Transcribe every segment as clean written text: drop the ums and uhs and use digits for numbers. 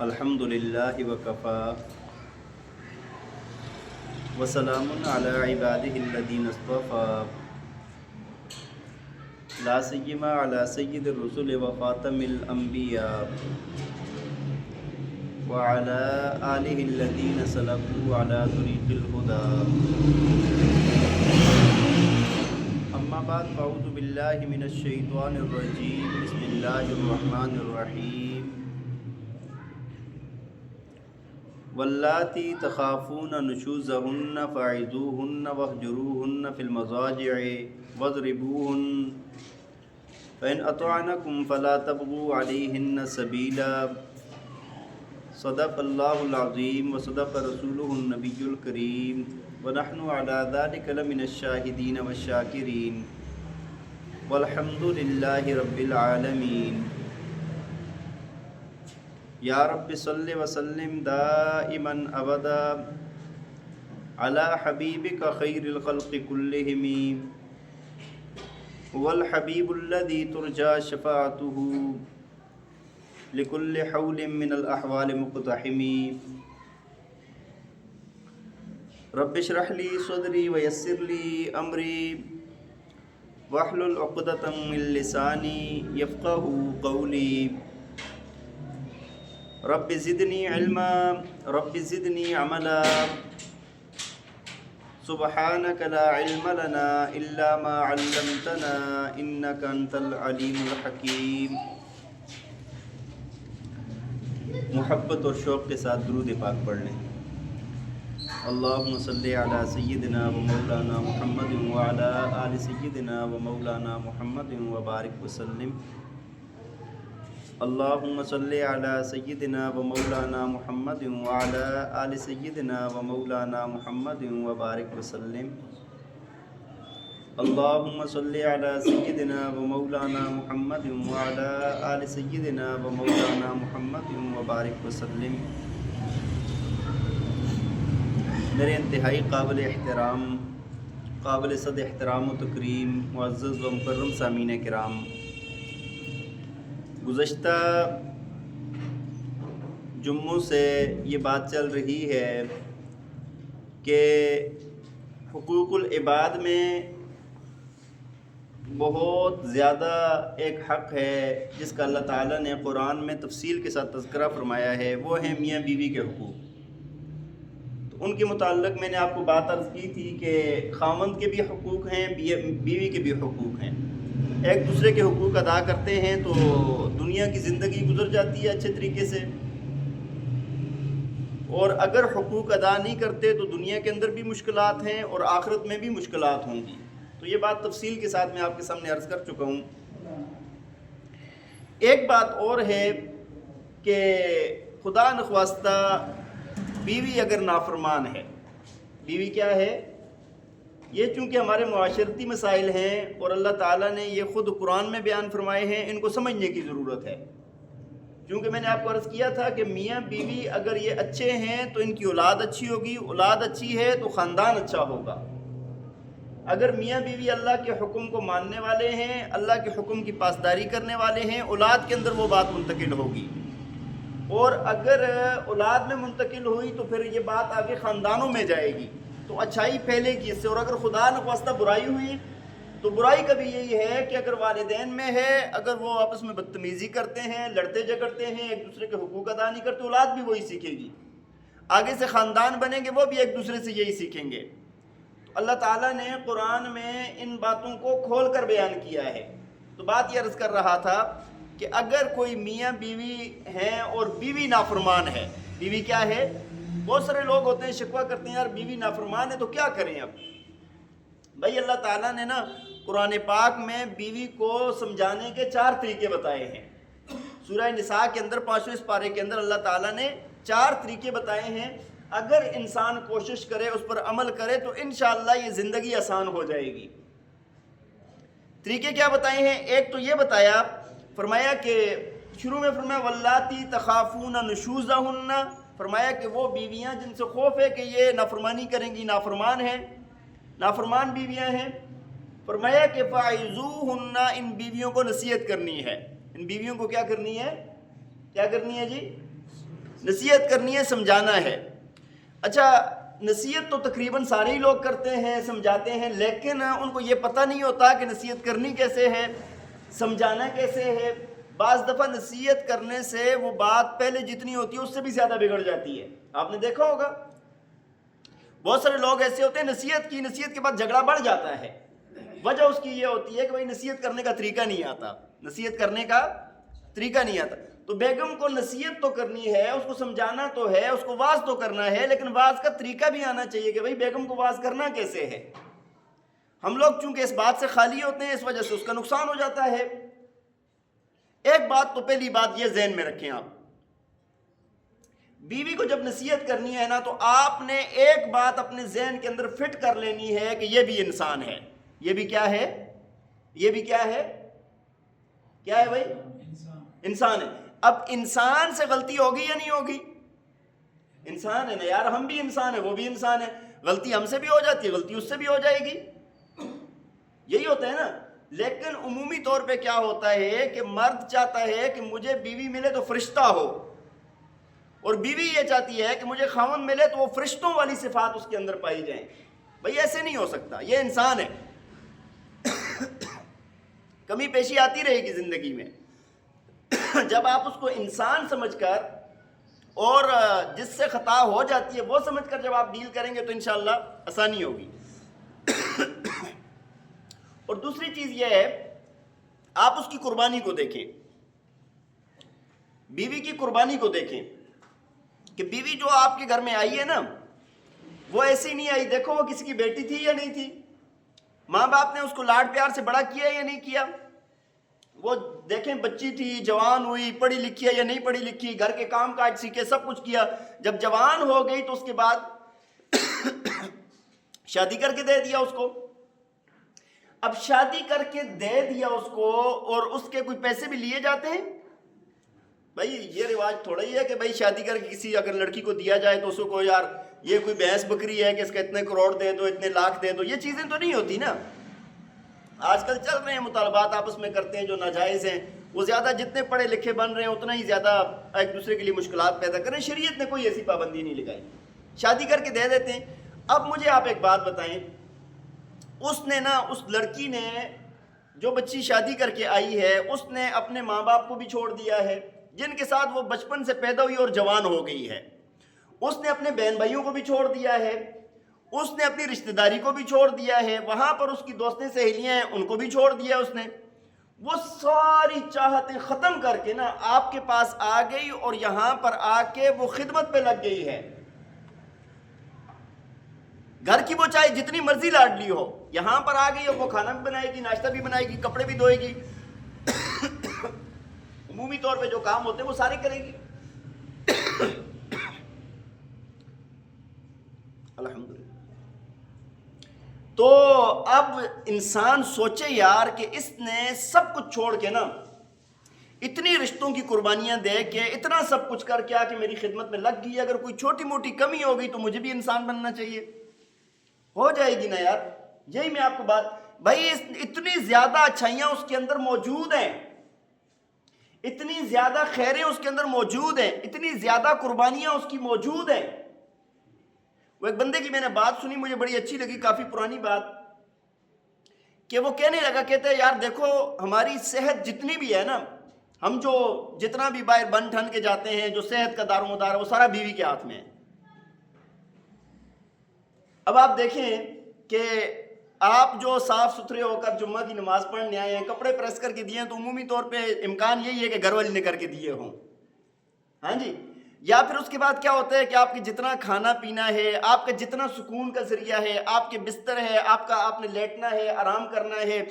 الحمد للہ وکفا وسلام علی عبادہ الذین اصطفیٰ لا سیما علی سید الرسل وخاتم الانبیاء وعلی آلہ الذین سلکوا علی طریق الہدی اما بعد فاعوذ باللہ من الشیطان الرجیم بسم اللہ الرحمن الرحیم واللاتی تخافون نشوزهن فاعظوهن واهجروهن في المضاجع واضربوهن فإن أطعنكم فلا تبغوا عليهن سبيلا صدق الله العظيم وصدق رسوله النبي الكريم ونحن على ذلك لمن الشاهدين والشاكرين والحمد لله رب العالمين یا رب صلی وسلم دائما ابدا علی حبیبک خیر الخلق کلہم والحبیب الذی ترجى شفاعته لكل حول من الاحوال مقتحم رب اشرح لی صدری ویسر لی امری واحلل عقدۃ من لسانی یفقهوا قولی رب زدنی علما رب زدنی عملا سبحانک لا علم لنا الا ما علمتنا انک انت العلیم الحکیم۔ محبت اور شوق کے ساتھ درود پاک پڑھ لیں۔ اللہم صلی علی سیدنا و مولانا محمد وعلی آل سیدنا و مولانا محمد وبارک وسلم۔ اللہم صلی علی سیدنا و مولانا محمد وعلی آل سیدنا و مولانا محمد وبارک وسلم۔ اللہم صلی علی سیدنا و مولانا محمد وعلی آل سیدنا و مولانا محمد وبارک وسلم۔ میرے انتہائی قابل احترام، قابل صد احترام و تکریم معزز و مکرم سامعین کرام، گزشتہ جمعوں سے یہ بات چل رہی ہے کہ حقوق العباد میں بہت زیادہ ایک حق ہے جس کا اللہ تعالیٰ نے قرآن میں تفصیل کے ساتھ تذکرہ فرمایا ہے، وہ ہے میاں بیوی کے حقوق۔ تو ان کے متعلق میں نے آپ کو بات عرض کی تھی کہ خاوند کے بھی حقوق ہیں، بیوی کے بھی حقوق ہیں، ایک دوسرے کے حقوق ادا کرتے ہیں تو دنیا کی زندگی گزر جاتی ہے اچھے طریقے سے، اور اگر حقوق ادا نہیں کرتے تو دنیا کے اندر بھی مشکلات ہیں اور آخرت میں بھی مشکلات ہوں گی۔ تو یہ بات تفصیل کے ساتھ میں آپ کے سامنے عرض کر چکا ہوں۔ ایک بات اور ہے کہ خدا نخواستہ بیوی اگر نافرمان ہے، بیوی کیا ہے؟ یہ چونکہ ہمارے معاشرتی مسائل ہیں اور اللہ تعالیٰ نے یہ خود قرآن میں بیان فرمائے ہیں، ان کو سمجھنے کی ضرورت ہے۔ چونکہ میں نے آپ کو عرض کیا تھا کہ میاں بیوی اگر یہ اچھے ہیں تو ان کی اولاد اچھی ہوگی، اولاد اچھی ہے تو خاندان اچھا ہوگا۔ اگر میاں بیوی اللہ کے حکم کو ماننے والے ہیں، اللہ کے حکم کی پاسداری کرنے والے ہیں، اولاد کے اندر وہ بات منتقل ہوگی، اور اگر اولاد میں منتقل ہوئی تو پھر یہ بات آگے خاندانوں میں جائے گی، تو اچھائی پھیلے گی اس سے۔ اور اگر خدا نخواستہ برائی ہوئی تو برائی کبھی یہی ہے کہ اگر والدین میں ہے، اگر وہ آپس میں بدتمیزی کرتے ہیں، لڑتے جھگڑتے ہیں، ایک دوسرے کے حقوق ادا نہیں کرتے، اولاد بھی وہی سیکھے گی، آگے سے خاندان بنیں گے وہ بھی ایک دوسرے سے یہی سیکھیں گے۔ تو اللہ تعالیٰ نے قرآن میں ان باتوں کو کھول کر بیان کیا ہے۔ تو بات یہ عرض کر رہا تھا کہ اگر کوئی میاں بیوی ہیں اور بیوی نافرمان ہے، بیوی کیا ہے؟ بہت سارے لوگ ہوتے ہیں شکوہ کرتے ہیں یار بیوی نافرمان ہے تو کیا کریں اب؟ بھائی اللہ تعالیٰ نے نا قرآن پاک میں بیوی کو سمجھانے کے 4 طریقے بتائے ہیں۔ سورہ نساء کے اندر 5ویں پارے کے اندر اللہ تعالیٰ نے 4 طریقے بتائے ہیں۔ اگر انسان کوشش کرے، اس پر عمل کرے تو انشاءاللہ یہ زندگی آسان ہو جائے گی۔ طریقے کیا بتائے ہیں؟ ایک تو یہ بتایا، فرمایا کہ شروع میں فرمایا واللاتی تخافون نشوزہن، فرمایا کہ وہ بیویاں جن سے خوف ہے کہ یہ نافرمانی کریں گی، نافرمان ہیں، نافرمان بیویاں ہیں، فرمایا کہ فاعظوہن، ان بیویوں کو نصیحت کرنی ہے۔ ان بیویوں کو کیا کرنی ہے؟ کیا کرنی ہے جی؟ نصیحت کرنی ہے، سمجھانا ہے۔ اچھا، نصیحت تو تقریباً سارے ہی لوگ کرتے ہیں، سمجھاتے ہیں، لیکن ان کو یہ پتہ نہیں ہوتا کہ نصیحت کرنی کیسے ہے، سمجھانا کیسے ہے۔ بعض دفعہ نصیحت کرنے سے وہ بات پہلے جتنی ہوتی ہے اس سے بھی زیادہ بگڑ جاتی ہے۔ آپ نے دیکھا ہوگا بہت سارے لوگ ایسے ہوتے ہیں، نصیحت کے بعد جھگڑا بڑھ جاتا ہے۔ وجہ اس کی یہ ہوتی ہے کہ بھائی نصیحت کرنے کا طریقہ نہیں آتا، نصیحت کرنے کا طریقہ نہیں آتا۔ تو بیگم کو نصیحت تو کرنی ہے، اس کو سمجھانا تو ہے، اس کو واعظ تو کرنا ہے، لیکن واعظ کا طریقہ بھی آنا چاہیے کہ بھائی بیگم کو واعظ کرنا کیسے ہے۔ ہم لوگ چونکہ اس بات سے خالی ہوتے ہیں، اس وجہ سے اس کا نقصان ہو جاتا ہے۔ ایک بات تو پہلی بات یہ ذہن میں رکھیں، آپ بیوی کو جب نصیحت کرنی ہے نا، تو آپ نے ایک بات اپنے ذہن کے اندر فٹ کر لینی ہے کہ یہ بھی انسان ہے۔ یہ بھی کیا ہے؟ یہ بھی کیا ہے؟ کیا ہے بھائی؟ انسان ہے۔ اب انسان سے غلطی ہوگی یا نہیں ہوگی؟ انسان ہے نا یار، ہم بھی انسان ہیں، وہ بھی انسان ہے، غلطی ہم سے بھی ہو جاتی ہے، غلطی اس سے بھی ہو جائے گی، یہی ہوتا ہے نا۔ لیکن عمومی طور پہ کیا ہوتا ہے کہ مرد چاہتا ہے کہ مجھے بیوی ملے تو فرشتہ ہو، اور بیوی یہ چاہتی ہے کہ مجھے خاوند ملے تو وہ فرشتوں والی صفات اس کے اندر پائی جائیں۔ بھئی ایسے نہیں ہو سکتا، یہ انسان ہے، کمی پیشی آتی رہے گی زندگی میں۔ جب آپ اس کو انسان سمجھ کر اور جس سے خطا ہو جاتی ہے وہ سمجھ کر جب آپ ڈیل کریں گے تو انشاءاللہ آسانی ہوگی۔ اور دوسری چیز یہ ہے، آپ اس کی قربانی کو دیکھیں، بیوی کی قربانی کو دیکھیں کہ بیوی جو آپ کے گھر میں آئی ہے نا، وہ ایسی نہیں آئی، دیکھو وہ کسی کی بیٹی تھی یا نہیں تھی، ماں باپ نے اس کو لاڈ پیار سے بڑا کیا یا نہیں کیا، وہ دیکھیں بچی تھی، جوان ہوئی، پڑھی لکھی ہے یا نہیں پڑھی لکھی، گھر کے کام کاج سیکھے، سب کچھ کیا، جب جوان ہو گئی تو اس کے بعد شادی کر کے دے دیا اس کو۔ اب شادی کر کے دے دیا اس کو اور اس کے کوئی پیسے بھی لیے جاتے ہیں؟ بھائی یہ رواج تھوڑا ہی ہے کہ بھائی شادی کر کے کسی اگر لڑکی کو دیا جائے تو اس کو یار یہ کوئی بھینس بکری ہے کہ اس کا اتنے کروڑ دے دو، اتنے لاکھ دے دو، یہ چیزیں تو نہیں ہوتی نا۔ آج کل چل رہے ہیں مطالبات آپس میں کرتے ہیں جو ناجائز ہیں، وہ زیادہ جتنے پڑھے لکھے بن رہے ہیں اتنا ہی زیادہ ایک دوسرے کے لیے مشکلات پیدا کریں۔ شریعت نے کوئی ایسی پابندی نہیں لگائی، شادی کر کے دے دیتے ہیں۔ اب مجھے آپ ایک بات بتائیں، اس نے نا، اس لڑکی نے جو بچی شادی کر کے آئی ہے، اس نے اپنے ماں باپ کو بھی چھوڑ دیا ہے جن کے ساتھ وہ بچپن سے پیدا ہوئی اور جوان ہو گئی ہے، اس نے اپنے بہن بھائیوں کو بھی چھوڑ دیا ہے، اس نے اپنی رشتہ داری کو بھی چھوڑ دیا ہے، وہاں پر اس کی دوستیں سہیلیاں ہیں ان کو بھی چھوڑ دیا اس نے، وہ ساری چاہتیں ختم کر کے نا آپ کے پاس آ گئی اور یہاں پر آ کے وہ خدمت پہ لگ گئی ہے۔ گھر کی وہ چاہے جتنی مرضی لاڈلی ہو، یہاں پر آ گئی اور وہ کھانا بھی بنائے گی، ناشتہ بھی بنائے گی، کپڑے بھی دھوئے گی، عمومی طور پہ جو کام ہوتے ہیں وہ سارے کرے گی۔ الحمدللہ۔ تو اب انسان سوچے یار کہ اس نے سب کچھ چھوڑ کے نا، اتنی رشتوں کی قربانیاں دے کے، اتنا سب کچھ کر کے آ کے میری خدمت میں لگ گئی، اگر کوئی چھوٹی موٹی کمی ہو گئی تو مجھے بھی انسان بننا چاہیے، ہو جائے گی نا یار۔ یہی میں آپ کو بات، بھائی اتنی زیادہ اچھائیاں اس کے اندر موجود ہیں، اتنی زیادہ خیریں اس کے اندر موجود ہیں، اتنی زیادہ قربانیاں اس کی موجود ہیں۔ وہ ایک بندے کی میں نے بات سنی، مجھے بڑی اچھی لگی، کافی پرانی بات، کہ وہ کہنے لگا، کہتے ہیں یار دیکھو ہماری صحت جتنی بھی ہے نا، ہم جو جتنا بھی باہر بن ٹھن کے جاتے ہیں، جو صحت کا دار و مدار ہے وہ سارا بیوی کے ہاتھ میں ہے۔ اب آپ دیکھیں کہ آپ جو صاف ستھرے ہو کر جمعہ کی نماز پڑھنے آئے ہیں، کپڑے پریس کر کے دیے ہیں، تو عمومی طور پہ امکان یہی ہے کہ گھر والی نے کر کے دیے ہوں، ہاں جی۔ یا پھر اس کے بعد کیا ہوتا ہے کہ آپ کے جتنا کھانا پینا ہے، آپ کا جتنا سکون کا ذریعہ ہے، آپ کے بستر ہے، آپ نے لیٹنا ہے، آرام کرنا ہے،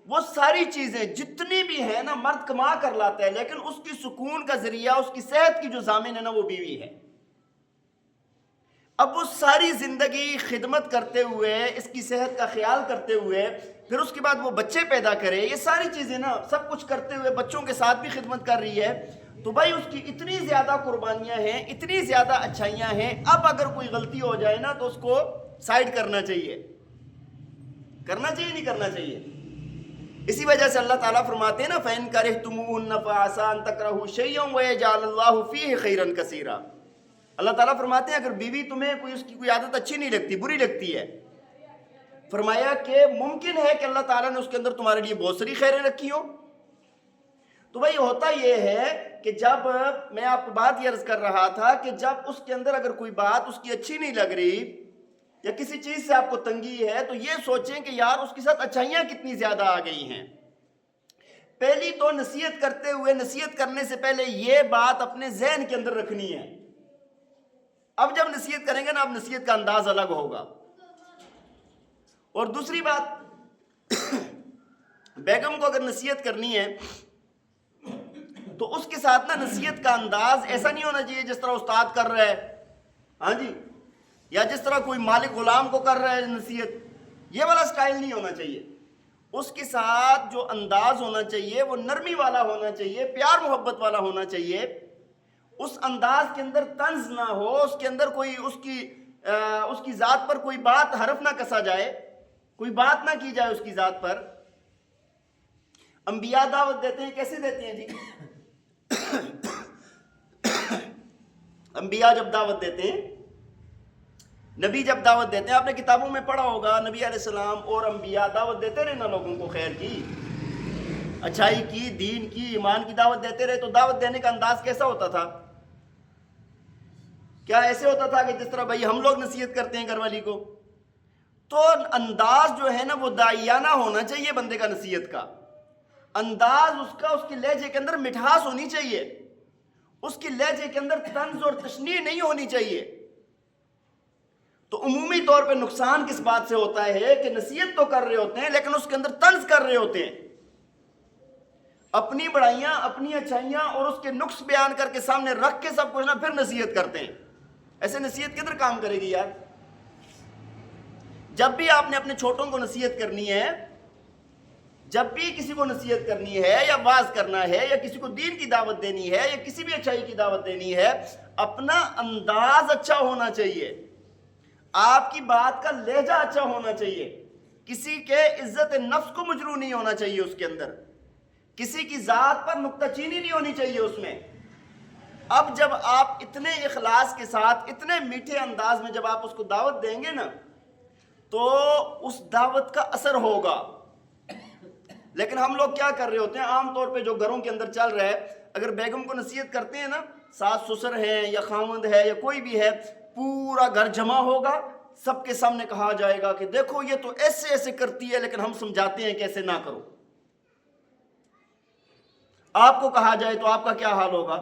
وہ ساری چیزیں جتنی بھی ہیں نا مرد کما کر لاتا ہے، لیکن اس کی سکون کا ذریعہ، اس کی صحت کی جو ضامن ہے نا وہ بیوی ہے۔ اب وہ ساری زندگی خدمت کرتے ہوئے، اس کی صحت کا خیال کرتے ہوئے، پھر اس کے بعد وہ بچے پیدا کرے، یہ ساری چیزیں نا سب کچھ کرتے ہوئے بچوں کے ساتھ بھی خدمت کر رہی ہے، تو بھائی اس کی اتنی زیادہ قربانیاں ہیں، اتنی زیادہ اچھائیاں ہیں، اب اگر کوئی غلطی ہو جائے نا تو اس کو سائڈ کرنا چاہیے، نہیں کرنا چاہیے۔ اسی وجہ سے اللہ تعالیٰ فرماتے ہیں نا فَإِن كَرِهْتُمُوهُنَّ فَعَسَىٰ أَن تَكْرَهُوا شَيْئًا وَيَجْعَلَ اللَّهُ فِيهِ خَيْرًا كَثِيرًا۔ اللہ تعالیٰ فرماتے ہیں اگر بیوی تمہیں اس کی کوئی عادت اچھی نہیں لگتی، بری لگتی ہے، فرمایا کہ ممکن ہے کہ اللہ تعالیٰ نے اس کے اندر تمہارے لیے بہت ساری خیریں رکھی ہوں۔ تو بھائی ہوتا یہ ہے کہ جب میں آپ کو بات یہ عرض کر رہا تھا کہ جب اس کے اندر اگر کوئی بات اس کی اچھی نہیں لگ رہی یا کسی چیز سے آپ کو تنگی ہے تو یہ سوچیں کہ یار اس کے ساتھ اچھائیاں کتنی زیادہ آ گئی ہیں۔ پہلی تو نصیحت کرتے ہوئے، نصیحت کرنے سے پہلے یہ بات اپنے ذہن کے اندر رکھنی ہے۔ اب جب نصیحت کریں گے نا، اب نصیحت کا انداز الگ ہوگا۔ اور دوسری بات، بیگم کو اگر نصیحت کرنی ہے تو اس کے ساتھ نا نصیحت کا انداز ایسا نہیں ہونا چاہیے جس طرح استاد کر رہا ہے، ہاں جی، یا جس طرح کوئی مالک غلام کو کر رہا ہے نصیحت، یہ والا سٹائل نہیں ہونا چاہیے۔ اس کے ساتھ جو انداز ہونا چاہیے وہ نرمی والا ہونا چاہیے، پیار محبت والا ہونا چاہیے۔ اس انداز کے اندر طنز نہ ہو، اس کے اندر کوئی اس کی ذات پر کوئی بات، حرف نہ کسا جائے، کوئی بات نہ کی جائے اس کی ذات پر۔ انبیاء دعوت دیتے ہیں، کیسے دیتے ہیں جی؟ انبیاء جب دعوت دیتے ہیں، نبی جب دعوت دیتے ہیں، آپ نے کتابوں میں پڑھا ہوگا نبی علیہ السلام اور انبیاء دعوت دیتے رہے نا لوگوں کو، خیر کی، اچھائی کی، دین کی، ایمان کی دعوت دیتے رہے۔ تو دعوت دینے کا انداز کیسا ہوتا تھا؟ کیا ایسے ہوتا تھا کہ جس طرح بھائی ہم لوگ نصیحت کرتے ہیں گھر والی کو؟ تو انداز جو ہے نا وہ داعیانہ ہونا چاہیے بندے کا، نصیحت کا انداز، اس کے لہجے کے اندر مٹھاس ہونی چاہیے، اس کے لہجے کے اندر طنز اور تشنیع نہیں ہونی چاہیے۔ تو عمومی طور پہ نقصان کس بات سے ہوتا ہے کہ نصیحت تو کر رہے ہوتے ہیں لیکن اس کے اندر طنز کر رہے ہوتے ہیں، اپنی بڑائیاں، اپنی اچھائیاں اور اس کے نقص بیان کر کے سامنے رکھ کے سب کچھ نا پھر نصیحت کرتے ہیں۔ ایسے نصیحت کدھر کام کرے گی یار؟ جب بھی آپ نے اپنے چھوٹوں کو نصیحت کرنی ہے، جب بھی کسی کو نصیحت کرنی ہے یا واعظ کرنا ہے یا کسی کو دین کی دعوت دینی ہے یا کسی بھی اچھائی کی دعوت دینی ہے، اپنا انداز اچھا ہونا چاہیے، آپ کی بات کا لہجہ اچھا ہونا چاہیے، کسی کے عزت نفس کو مجروح نہیں ہونا چاہیے، اس کے اندر کسی کی ذات پر نکتہ چینی نہیں ہونی چاہیے اس میں۔ اب جب آپ اتنے اخلاص کے ساتھ، اتنے میٹھے انداز میں جب آپ اس کو دعوت دیں گے نا تو اس دعوت کا اثر ہوگا۔ لیکن ہم لوگ کیا کر رہے ہوتے ہیں عام طور پہ جو گھروں کے اندر چل رہا ہے، اگر بیگم کو نصیحت کرتے ہیں نا، ساس سسر ہے یا خاوند ہے یا کوئی بھی ہے، پورا گھر جمع ہوگا، سب کے سامنے کہا جائے گا کہ دیکھو یہ تو ایسے ایسے کرتی ہے لیکن ہم سمجھاتے ہیں کہ ایسے نہ کرو۔ آپ کو کہا جائے تو آپ کا کیا حال ہوگا؟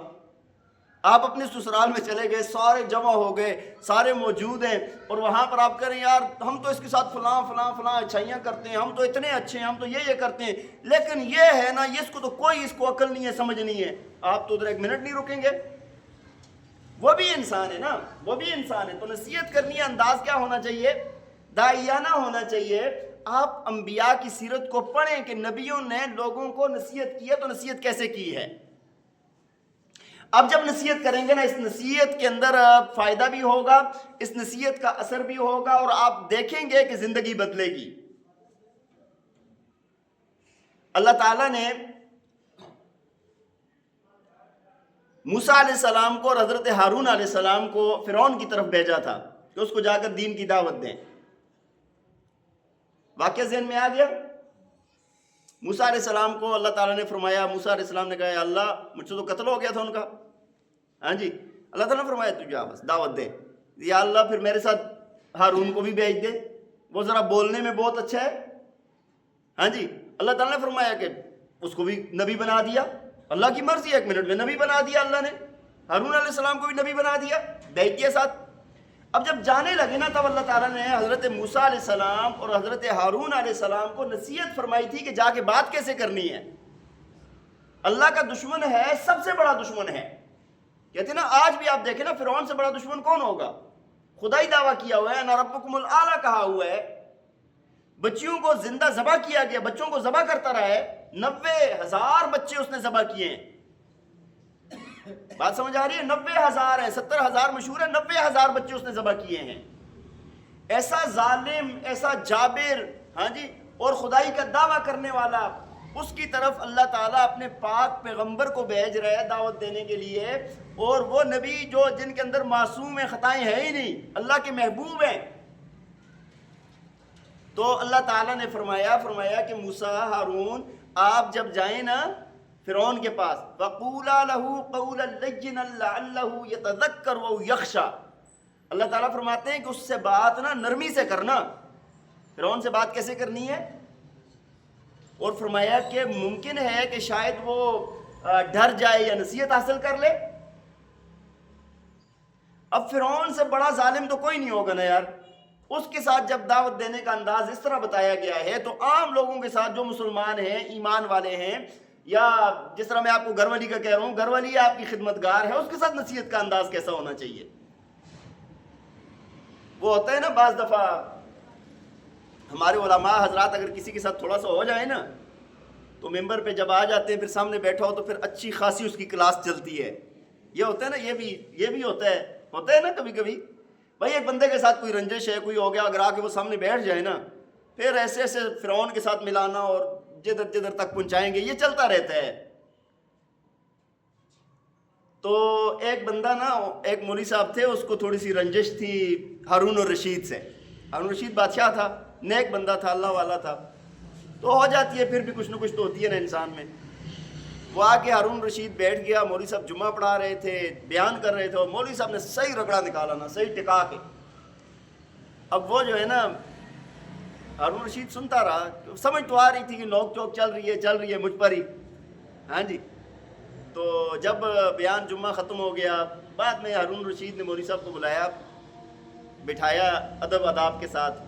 آپ اپنے سسرال میں چلے گئے، سارے جمع ہو گئے، سارے موجود ہیں، اور وہاں پر آپ کہہ رہے ہیں یار ہم تو اس کے ساتھ فلاں فلاں فلاں اچھائیاں کرتے ہیں، ہم تو اتنے اچھے ہیں، ہم تو یہ کرتے ہیں، لیکن یہ ہے نا اس کو تو کوئی اس کو عقل نہیں ہے، سمجھ نہیں ہے۔ آپ تو ادھر ایک منٹ نہیں رکیں گے، وہ بھی انسان ہے نا، وہ بھی انسان ہے۔ تو نصیحت کرنی ہے، انداز کیا ہونا چاہیے؟ داعیانہ ہونا چاہیے۔ آپ انبیاء کی سیرت کو پڑھیں کہ نبیوں نے لوگوں کو نصیحت کی ہے تو نصیحت کیسے کی ہے۔ اب جب نصیحت کریں گے نا، اس نصیحت کے اندر فائدہ بھی ہوگا، اس نصیحت کا اثر بھی ہوگا، اور آپ دیکھیں گے کہ زندگی بدلے گی۔ اللہ تعالیٰ نے موسیٰ علیہ السلام کو اور حضرت ہارون علیہ السلام کو فرعون کی طرف بھیجا تھا کہ اس کو جا کر دین کی دعوت دیں۔ واقعہ ذہن میں آ گیا؟ موسیٰ علیہ السلام کو اللہ تعالیٰ نے فرمایا، موسیٰ علیہ السلام نے کہا یا اللہ مجھ سے تو قتل ہو گیا تھا ان کا، ہاں جی، اللہ تعالیٰ نے فرمایا تجھے بس دعوت دے، یا اللہ پھر میرے ساتھ ہارون کو بھی بھیج دے، وہ ذرا بولنے میں بہت اچھا ہے، ہاں جی۔ اللہ تعالیٰ نے فرمایا کہ اس کو بھی نبی بنا دیا، اللہ کی مرضی ہے، 1 منٹ میں نبی بنا دیا اللہ نے، ہارون علیہ السلام کو بھی نبی بنا دیا، بھیج دیا ساتھ۔ اب جب جانے لگے نا تب اللہ تعالیٰ نے حضرت موسیٰ علیہ السلام اور حضرت ہارون علیہ السلام کو نصیحت فرمائی تھی کہ جا کے بات کیسے کرنی ہے۔ اللہ کا دشمن ہے، سب سے بڑا دشمن ہے، کہتے ہیں نا آج بھی آپ دیکھیں نا فرعون سے بڑا دشمن کون ہوگا؟ خدائی دعویٰ کیا ہوا ہے، انا ربکم الاعلیٰ کہا ہوا ہے، بچیوں کو زندہ ذبح کیا گیا، بچوں کو ذبح کرتا رہا ہے، 90,000 بچے اس نے ذبح کیے ہیں۔ بات سمجھ آ رہی ہے؟ 90,000 ہے، 70,000 مشہور ہے، 90,000 بچے اس نے ذبح کیے ہیں۔ ایسا ظالم، ایسا جابر، ہاں جی، اور خدائی کا دعویٰ کرنے والا، اس کی طرف اللہ تعالیٰ اپنے پاک پیغمبر کو بھیج رہا ہے دعوت دینے کے لیے، اور وہ نبی جو جن کے اندر معصوم ہیں، خطائیں ہیں ہی نہیں، اللہ کے محبوب ہیں۔ تو اللہ تعالیٰ نے فرمایا کہ موسیٰ، ہارون، آپ جب جائیں نا فرعون کے پاس، فَقُولَا لَهُ قَوْلًا لَيِّنًا لَعَلَّهُ يَتَذَكَّرُ أَوْ يَخْشَىٰ۔ اللہ تعالیٰ فرماتے ہیں کہ اس سے بات نا نرمی سے کرنا۔ فرعون سے بات کیسے کرنی ہے؟ اور فرمایا کہ ممکن ہے کہ شاید وہ ڈر جائے یا نصیحت حاصل کر لے۔ اب فرعون سے بڑا ظالم تو کوئی نہیں ہوگا نا یار، اس کے ساتھ جب دعوت دینے کا انداز اس طرح بتایا گیا ہے تو عام لوگوں کے ساتھ جو مسلمان ہیں، ایمان والے ہیں، یا جس طرح میں آپ کو گھر والی کا کہہ رہا ہوں، گھر والی آپ کی خدمتگار ہے، اس کے ساتھ نصیحت کا انداز کیسا ہونا چاہیے؟ وہ ہوتا ہے نا بعض دفعہ ہمارے علماء حضرات اگر کسی کے ساتھ تھوڑا سا ہو جائے نا تو ممبر پہ جب آ جاتے ہیں، پھر سامنے بیٹھا ہو تو پھر اچھی خاصی اس کی کلاس چلتی ہے۔ یہ ہوتا ہے نا، یہ بھی ہوتا ہے نا کبھی کبھی۔ بھائی ایک بندے کے ساتھ کوئی رنجش ہے، کوئی ہو گیا، اگر آ کے وہ سامنے بیٹھ جائے نا، پھر ایسے فرعون کے ساتھ ملانا اور جدھر تک پہنچائیں گے، یہ چلتا رہتا ہے۔ تو ایک بندہ نا، ایک مولوی صاحب تھے، اس کو تھوڑی سی رنجش تھی ہارون الرشید سے۔ ہارون الرشید بادشاہ تھا، نیک بندہ تھا، اللہ والا تھا، تو ہو جاتی ہے، پھر بھی کچھ نہ کچھ تو ہوتی ہے نا انسان میں۔ وہ آ کے ہارون الرشید بیٹھ گیا، مولوی صاحب جمعہ پڑھا رہے تھے، بیان کر رہے تھے، اور مولوی صاحب نے صحیح رگڑا نکالا نا، صحیح ٹکا کے۔ اب وہ جو ہے نا ہارون الرشید سنتا رہا، سمجھ تو آ رہی تھی کہ نوک چوک چل رہی ہے مجھ پر ہی، ہاں جی۔ تو جب بیان جمعہ ختم ہو گیا، بعد میں ہارون الرشید نے مولوی صاحب کو بلایا، بٹھایا ادب آداب کے ساتھ۔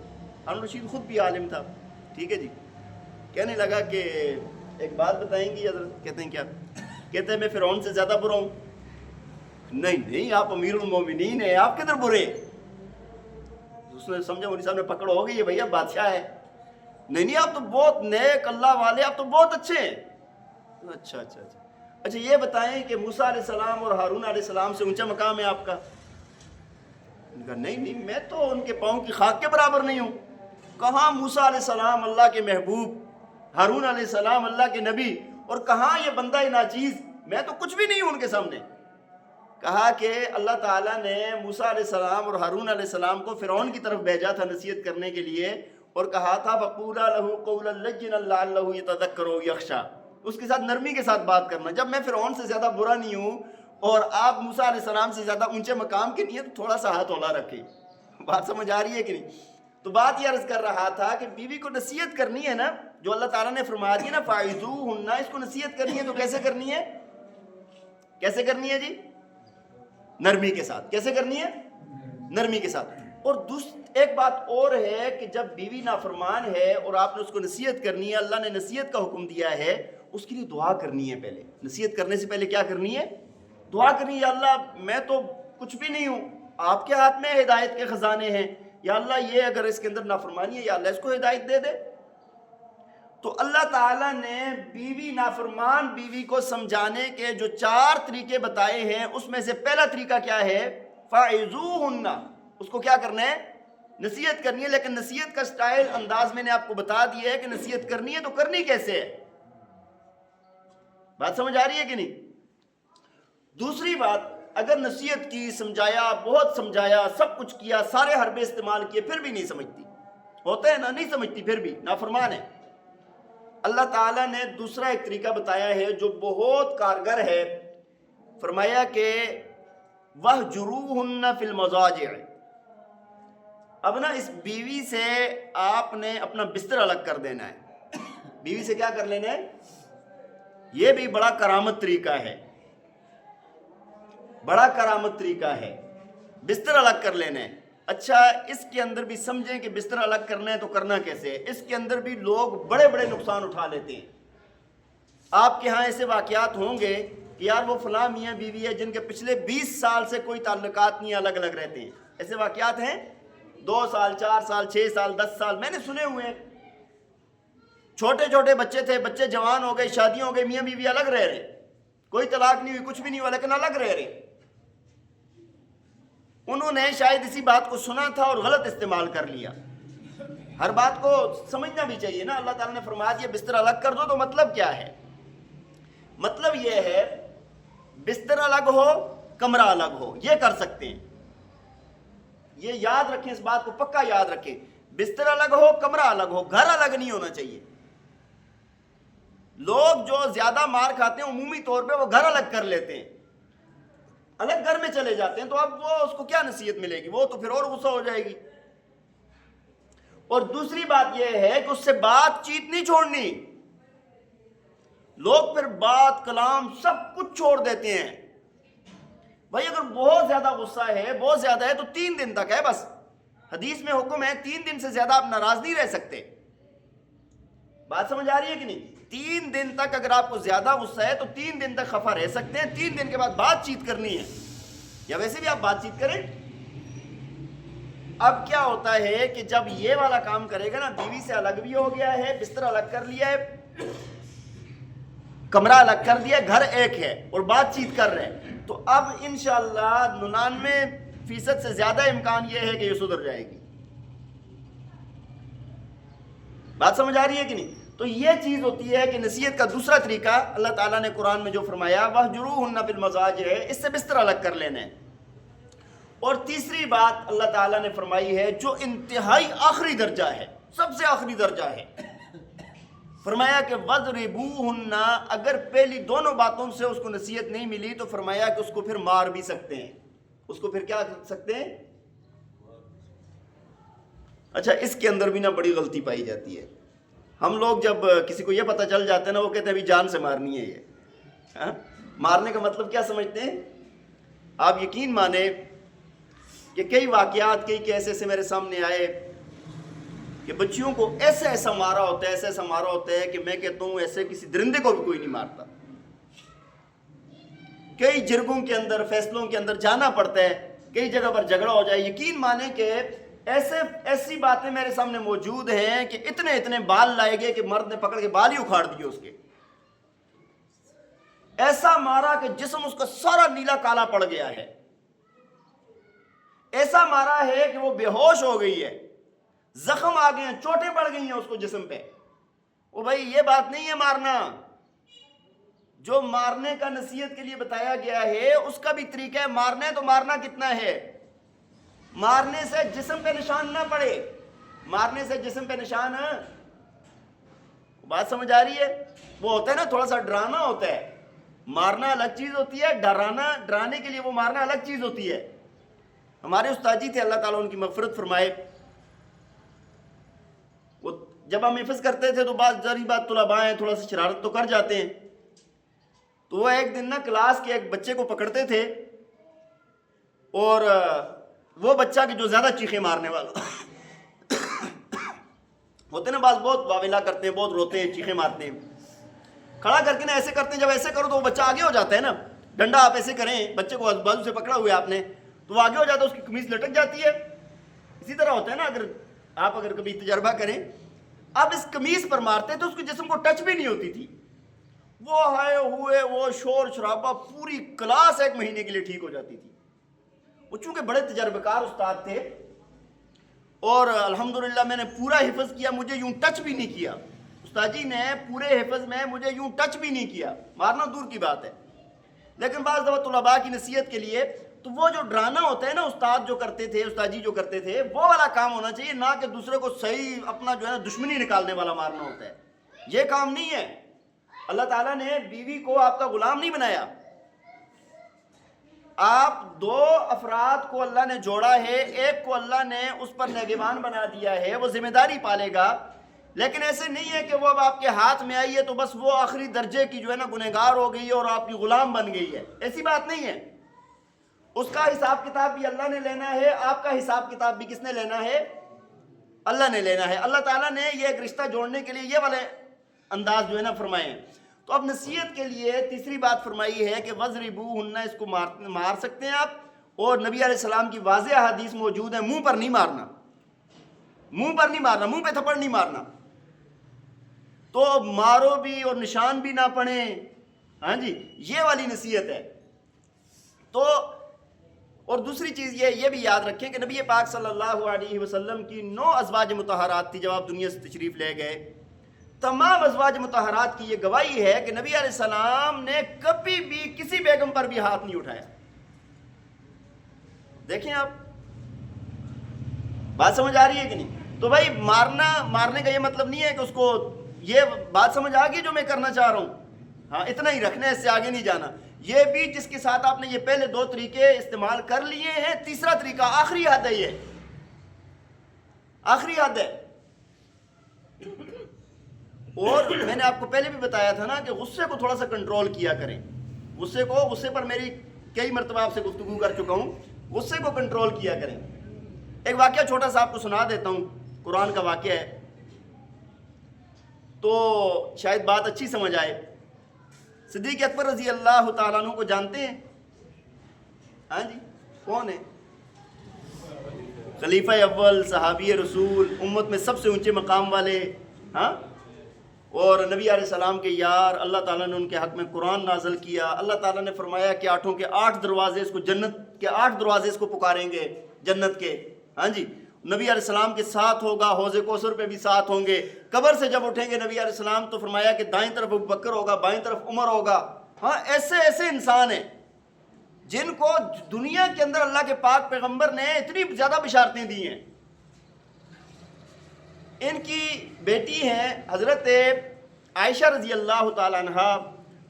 ہارون الرشید خود بھی عالم تھا، ٹھیک ہے جی۔ کہنے لگا کہ ایک بات بتائیں گی حضرت؟ کہتے ہیں کیا؟ کہتے ہیں میں فرعون سے زیادہ برا ہوں؟ نہیں، آپ امیر المومنین ہیں، آپ کدھر برے؟ اس نے سمجھا مولوی صاحب نے پکڑ ہو گئی ہے، بھیا بادشاہ ہے۔ نہیں، آپ تو بہت نیک اللہ والے، آپ تو بہت اچھے ہیں۔ اچھا یہ بتائیں کہ موسیٰ علیہ السلام اور ہارون علیہ السلام سے اونچا مقام ہے آپ کا؟ کہا نہیں، میں تو ان کے پاؤں کی خاک کے برابر نہیں ہوں۔ کہاں موسیٰ علیہ السلام اللہ کے محبوب، ہارون علیہ السلام اللہ کے نبی، اور کہاں یہ بندہ ناچیز، میں تو کچھ بھی نہیں ہوں ان کے سامنے۔ کہا کہ اللہ تعالیٰ نے موسیٰ علیہ السلام اور ہارون علیہ السلام کو فرعون کی طرف بھیجا تھا نصیحت کرنے کے لیے، اور کہا تھا فَقُولَا لَهُ قَوْلًا لَيِّنًا لَعَلَّهُ يَتَذَكَّرُ أَوْ يَخْشَىٰ، اس کے ساتھ نرمی کے ساتھ بات کرنا۔ جب میں فرعون سے زیادہ برا نہیں ہوں اور آپ موسیٰ علیہ السلام سے زیادہ اونچے مقام کے نہیں ہیں، تو تھوڑا سا ہاتھ اولا رکھیں۔ بات سمجھ آ رہی ہے کہ نہیں؟ تو بات یہ عرض کر رہا تھا کہ بیوی کو نصیحت کرنی ہے نا، جو اللہ تعالیٰ نے فرما دی نا فَاعِظُوهُنَّ، اس کو نصیحت کرنی ہے تو کیسے کرنی ہے؟ کیسے کرنی ہے جی؟ نرمی کے ساتھ۔ کیسے کرنی ہے؟ نرمی کے ساتھ۔ اور ایک بات اور ہے کہ جب بیوی نافرمان ہے اور آپ نے اس کو نصیحت کرنی ہے، اللہ نے نصیحت کا حکم دیا ہے، اس کے لیے دعا کرنی ہے۔ پہلے نصیحت کرنے سے پہلے کیا کرنی ہے؟ دعا کرنی ہے۔ یا اللہ میں تو کچھ بھی نہیں ہوں، آپ کے ہاتھ میں ہدایت کے خزانے ہیں، یا اللہ یہ اگر اس کے اندر نافرمانی ہے، یا اللہ اس کو ہدایت دے دے۔ تو اللہ تعالیٰ نے نافرمان بیوی کو سمجھانے کے جو 4 طریقے بتائے ہیں، اس میں سے پہلا طریقہ کیا ہے؟ فَاعِظُوهُنَّ، اس کو کیا کرنا ہے؟ نصیحت کرنی ہے۔ لیکن نصیحت کا سٹائل، انداز میں نے آپ کو بتا دیا ہے کہ نصیحت کرنی ہے تو کرنی کیسے ہے۔ بات سمجھ آ رہی ہے کہ نہیں؟ دوسری بات، اگر نصیحت کی، سمجھایا، بہت سمجھایا، سب کچھ کیا، سارے حربے استعمال کیے، پھر بھی نہیں سمجھتی، ہوتا ہے نا، نہیں سمجھتی، پھر بھی نافرمان ہے، اللہ تعالیٰ نے دوسرا ایک طریقہ بتایا ہے جو بہت کارگر ہے۔ فرمایا کہ وَاهْجُرُوهُنَّ فِي الْمَضَاجِعِ، اب نا اس بیوی سے آپ نے اپنا بستر الگ کر دینا ہے۔ بیوی سے کیا کر لینا ہے؟ یہ بھی بڑا کرامت طریقہ ہے، بڑا کرامت طریقہ ہے، بستر الگ کر لینا ہے۔ اچھا، اس کے اندر بھی سمجھیں کہ بستر الگ کرنا ہے تو کرنا کیسے ہے۔ اس کے اندر بھی لوگ بڑے بڑے نقصان اٹھا لیتے ہیں۔ آپ کے ہاں ایسے واقعات ہوں گے کہ یار وہ فلاں میاں بیوی ہے جن کے پچھلے 20 سال سے کوئی تعلقات نہیں، الگ الگ رہتے ہیں۔ ایسے واقعات ہیں، 2 سال 4 سال 6 سال 10 سال میں نے سنے ہوئے ہیں۔ چھوٹے چھوٹے بچے تھے، بچے جوان ہو گئے، شادیاں ہو گئی، میاں بیوی الگ رہ رہے، کوئی طلاق نہیں ہوئی، کچھ بھی نہیں ہوا، لیکن الگ رہ رہے۔ انہوں نے شاید اسی بات کو سنا تھا اور غلط استعمال کر لیا۔ ہر بات کو سمجھنا بھی چاہیے نا. اللہ تعالیٰ نے فرما دیا بستر الگ کر دو، تو مطلب کیا ہے؟ مطلب یہ ہے بستر الگ ہو کمرہ الگ ہو، یہ کر سکتے ہیں. یہ یاد رکھیں، اس بات کو پکا یاد رکھیں. بستر الگ ہو کمرہ الگ ہو، گھر الگ نہیں ہونا چاہیے. لوگ جو زیادہ مار کھاتے ہیں عمومی طور پہ وہ گھر الگ کر لیتے ہیں، الگ گھر میں چلے جاتے ہیں. تو اب وہ اس کو کیا نصیحت ملے گی؟ وہ تو پھر اور غصہ ہو جائے گی. اور دوسری بات یہ ہے کہ اس سے بات چیت نہیں چھوڑنی. لوگ پھر بات کلام سب کچھ چھوڑ دیتے ہیں. بھائی اگر بہت زیادہ غصہ ہے، بہت زیادہ ہے، تو 3 دن تک ہے بس. حدیث میں حکم ہے 3 دن سے زیادہ آپ ناراض نہیں رہ سکتے. بات سمجھ آ رہی ہے کہ نہیں؟ 3 دن تک اگر آپ کو زیادہ غصہ ہے تو 3 دن تک خفا رہ سکتے ہیں. 3 دن کے بعد بات چیت کرنی ہے، یا ویسے بھی آپ بات چیت کریں. اب کیا ہوتا ہے کہ جب یہ والا کام کرے گا نا، بیوی سے الگ بھی ہو گیا ہے، بستر الگ کر لیا ہے، کمرہ الگ کر دیا، گھر ایک ہے اور بات چیت کر رہے ہیں، تو اب انشاءاللہ 99% سے زیادہ امکان یہ ہے کہ یہ سدھر جائے گی. بات سمجھ آ رہی ہے کہ نہیں؟ تو یہ چیز ہوتی ہے کہ نصیحت کا دوسرا طریقہ اللہ تعالیٰ نے قرآن میں جو فرمایا وَاهْجُرُوهُنَّ فِي الْمَضَاجِعِ، اس سے بستر الگ کر لینا ہے. اور تیسری بات اللہ تعالیٰ نے فرمائی ہے جو انتہائی آخری درجہ ہے، سب سے آخری درجہ ہے، فرمایا کہ وَاضْرِبُوهُنَّ، اگر پہلی دونوں باتوں سے اس کو نصیحت نہیں ملی تو فرمایا کہ اس کو پھر مار بھی سکتے ہیں. اس کو پھر کیا کر سکتے ہیں؟ اچھا، اس کے اندر بھی نا بڑی غلطی پائی جاتی ہے. ہم لوگ جب کسی کو یہ پتہ چل جاتا ہے نا، وہ کہتے ہیں ابھی جان سے مارنی ہے. یہ مارنے کا مطلب کیا سمجھتے ہیں آپ؟ یقین مانیں کہ کئی واقعات، کئی کیسے سے میرے سامنے آئے کہ بچیوں کو ایسا ایسا مارا ہوتا ہے، ایسا ایسا مارا ہوتا ہے کہ میں کہتا ہوں ایسے کسی درندے کو بھی کوئی نہیں مارتا. کئی جرگوں کے اندر، فیصلوں کے اندر جانا پڑتا ہے، کئی جگہ پر جھگڑا ہو جائے. یقین مانیں کہ ایسی باتیں میرے سامنے موجود ہیں کہ اتنے بال لائے گئے کہ مرد نے پکڑ کے بال ہی اکھاڑ دیے اس کے. ایسا مارا کہ جسم اس کا سارا نیلا کالا پڑ گیا ہے. ایسا مارا ہے کہ وہ بے ہوش ہو گئی ہے، زخم آ گئے ہیں، چوٹیں پڑ گئی ہیں اس کو جسم پہ. وہ بھائی یہ بات نہیں ہے مارنا. جو مارنے کا نصیحت کے لیے بتایا گیا ہے اس کا بھی طریقہ ہے. مارنا ہے تو مارنا کتنا ہے؟ مارنے سے جسم پہ نشان نہ پڑے، مارنے سے جسم پہ نشان ہے. بات سمجھ آ رہی ہے؟ وہ ہوتا ہے نا تھوڑا سا ڈرانا ہوتا ہے. مارنا الگ چیز ہوتی ہے، ڈرانے کے لیے وہ مارنا الگ چیز ہوتی ہے. ہمارے استاد جی تھے، اللہ تعالیٰ ان کی مغفرت فرمائے، وہ جب ہم حفظ کرتے تھے تو ذری بات طلباء ہیں تھوڑا سا شرارت تو کر جاتے ہیں. تو وہ ایک دن نا کلاس کے ایک بچے کو پکڑتے تھے، اور وہ بچہ کہ جو زیادہ چیخیں مارنے والا ہوتے نا، بعض بہت واویلا کرتے ہیں، بہت روتے ہیں، چیخیں مارتے ہیں، کھڑا کر کے نا ایسے کرتے ہیں. جب ایسے کرو تو وہ بچہ آگے ہو جاتا ہے نا. ڈنڈا آپ ایسے کریں، بچے کو بازو سے پکڑا ہوا ہے آپ نے، تو وہ آگے ہو جاتا ہے، اس کی قمیض لٹک جاتی ہے. اسی طرح ہوتا ہے نا، اگر کبھی تجربہ کریں. اب اس قمیض پر مارتے تو اس کے جسم کو ٹچ بھی نہیں ہوتی تھی. وہ آئے ہوئے وہ شور شرابہ، پوری کلاس 1 مہینے کے لیے ٹھیک ہو جاتی تھی. وہ چونکہ بڑے تجربہ کار استاد تھے، اور الحمدللہ میں نے پورا حفظ کیا، مجھے یوں ٹچ بھی نہیں کیا. استاد جی نے پورے حفظ میں مجھے یوں ٹچ بھی نہیں کیا، مارنا دور کی بات ہے. لیکن بعض دفعہ طلباء کی نصیحت کے لیے تو وہ جو ڈرانا ہوتا ہے نا، استاد جو کرتے تھے، استاد جی جو کرتے تھے، وہ والا کام ہونا چاہیے، نہ کہ دوسرے کو صحیح اپنا جو ہے دشمنی نکالنے والا مارنا ہوتا ہے. یہ کام نہیں ہے. اللہ تعالیٰ نے بیوی کو آپ کا غلام نہیں بنایا. آپ 2 افراد کو اللہ نے جوڑا ہے، ایک کو اللہ نے اس پر نگہبان بنا دیا ہے، وہ ذمہ داری پالے گا. لیکن ایسے نہیں ہے کہ وہ اب آپ کے ہاتھ میں آئی ہے تو بس وہ آخری درجے کی جو ہے نا گنہگار ہو گئی ہے اور آپ کی غلام بن گئی ہے. ایسی بات نہیں ہے. اس کا حساب کتاب بھی اللہ نے لینا ہے، آپ کا حساب کتاب بھی کس نے لینا ہے؟ اللہ نے لینا ہے. اللہ تعالیٰ نے یہ ایک رشتہ جوڑنے کے لیے یہ والے انداز جو ہے نا فرمائے ہیں. تو اب نصیحت کے لیے تیسری بات فرمائی ہے کہ وَاضْرِبُوهُنَّ، اس کو مار سکتے ہیں آپ. اور نبی علیہ السلام کی واضح حدیث موجود ہے، منہ پر نہیں مارنا، منہ پر نہیں مارنا، منہ پہ تھپڑ نہیں مارنا. تو مارو بھی اور نشان بھی نہ پڑیں. ہاں جی، یہ والی نصیحت ہے. تو اور دوسری چیز یہ بھی یاد رکھیں کہ نبی پاک صلی اللہ علیہ وسلم کی 9 ازواج مطہرات تھی جب آپ دنیا سے تشریف لے گئے. تمام ازواج مطہرات کی یہ گواہی ہے کہ نبی علیہ السلام نے کبھی بھی کسی بیگم پر بھی ہاتھ نہیں اٹھایا. دیکھیں آپ بات سمجھ آ رہی ہے کہ نہیں؟ تو بھائی مارنے کا یہ مطلب نہیں ہے کہ اس کو یہ بات سمجھ آ گئی جو میں کرنا چاہ رہا ہوں. ہاں اتنا ہی رکھنا ہے، اس سے آگے نہیں جانا. یہ بھی جس کے ساتھ آپ نے یہ پہلے 2 طریقے استعمال کر لیے ہیں، تیسرا طریقہ آخری حد ہے، یہ آخری حد ہے. اور میں نے آپ کو پہلے بھی بتایا تھا نا کہ غصے کو تھوڑا سا کنٹرول کیا کریں. غصے پر میری کئی مرتبہ آپ سے گفتگو کر چکا ہوں. غصے کو کنٹرول کیا کریں. ایک واقعہ چھوٹا سا آپ کو سنا دیتا ہوں، قرآن کا واقعہ ہے تو شاید بات اچھی سمجھ آئے. صدیق اکبر رضی اللہ تعالیٰ عنہ کو جانتے ہیں؟ ہاں جی، کون ہے؟ خلیفہ اول، صحابی رسول، امت میں سب سے اونچے مقام والے. ہاں، اور نبی علیہ السلام کے یار. اللہ تعالیٰ نے ان کے حق میں قرآن نازل کیا. اللہ تعالیٰ نے فرمایا کہ 8 کے 8 دروازے اس کو جنت کے 8 دروازے اس کو پکاریں گے جنت کے. ہاں جی، نبی علیہ السلام کے ساتھ ہوگا، حوض کوثر پہ بھی ساتھ ہوں گے. قبر سے جب اٹھیں گے نبی علیہ السلام تو فرمایا کہ دائیں طرف ابو بکر ہوگا، بائیں طرف عمر ہوگا. ہاں، ایسے انسان ہیں جن کو دنیا کے اندر اللہ کے پاک پیغمبر نے اتنی زیادہ بشارتیں دی ہیں. ان کی بیٹی ہیں حضرت عائشہ رضی اللہ تعالیٰ عنہ،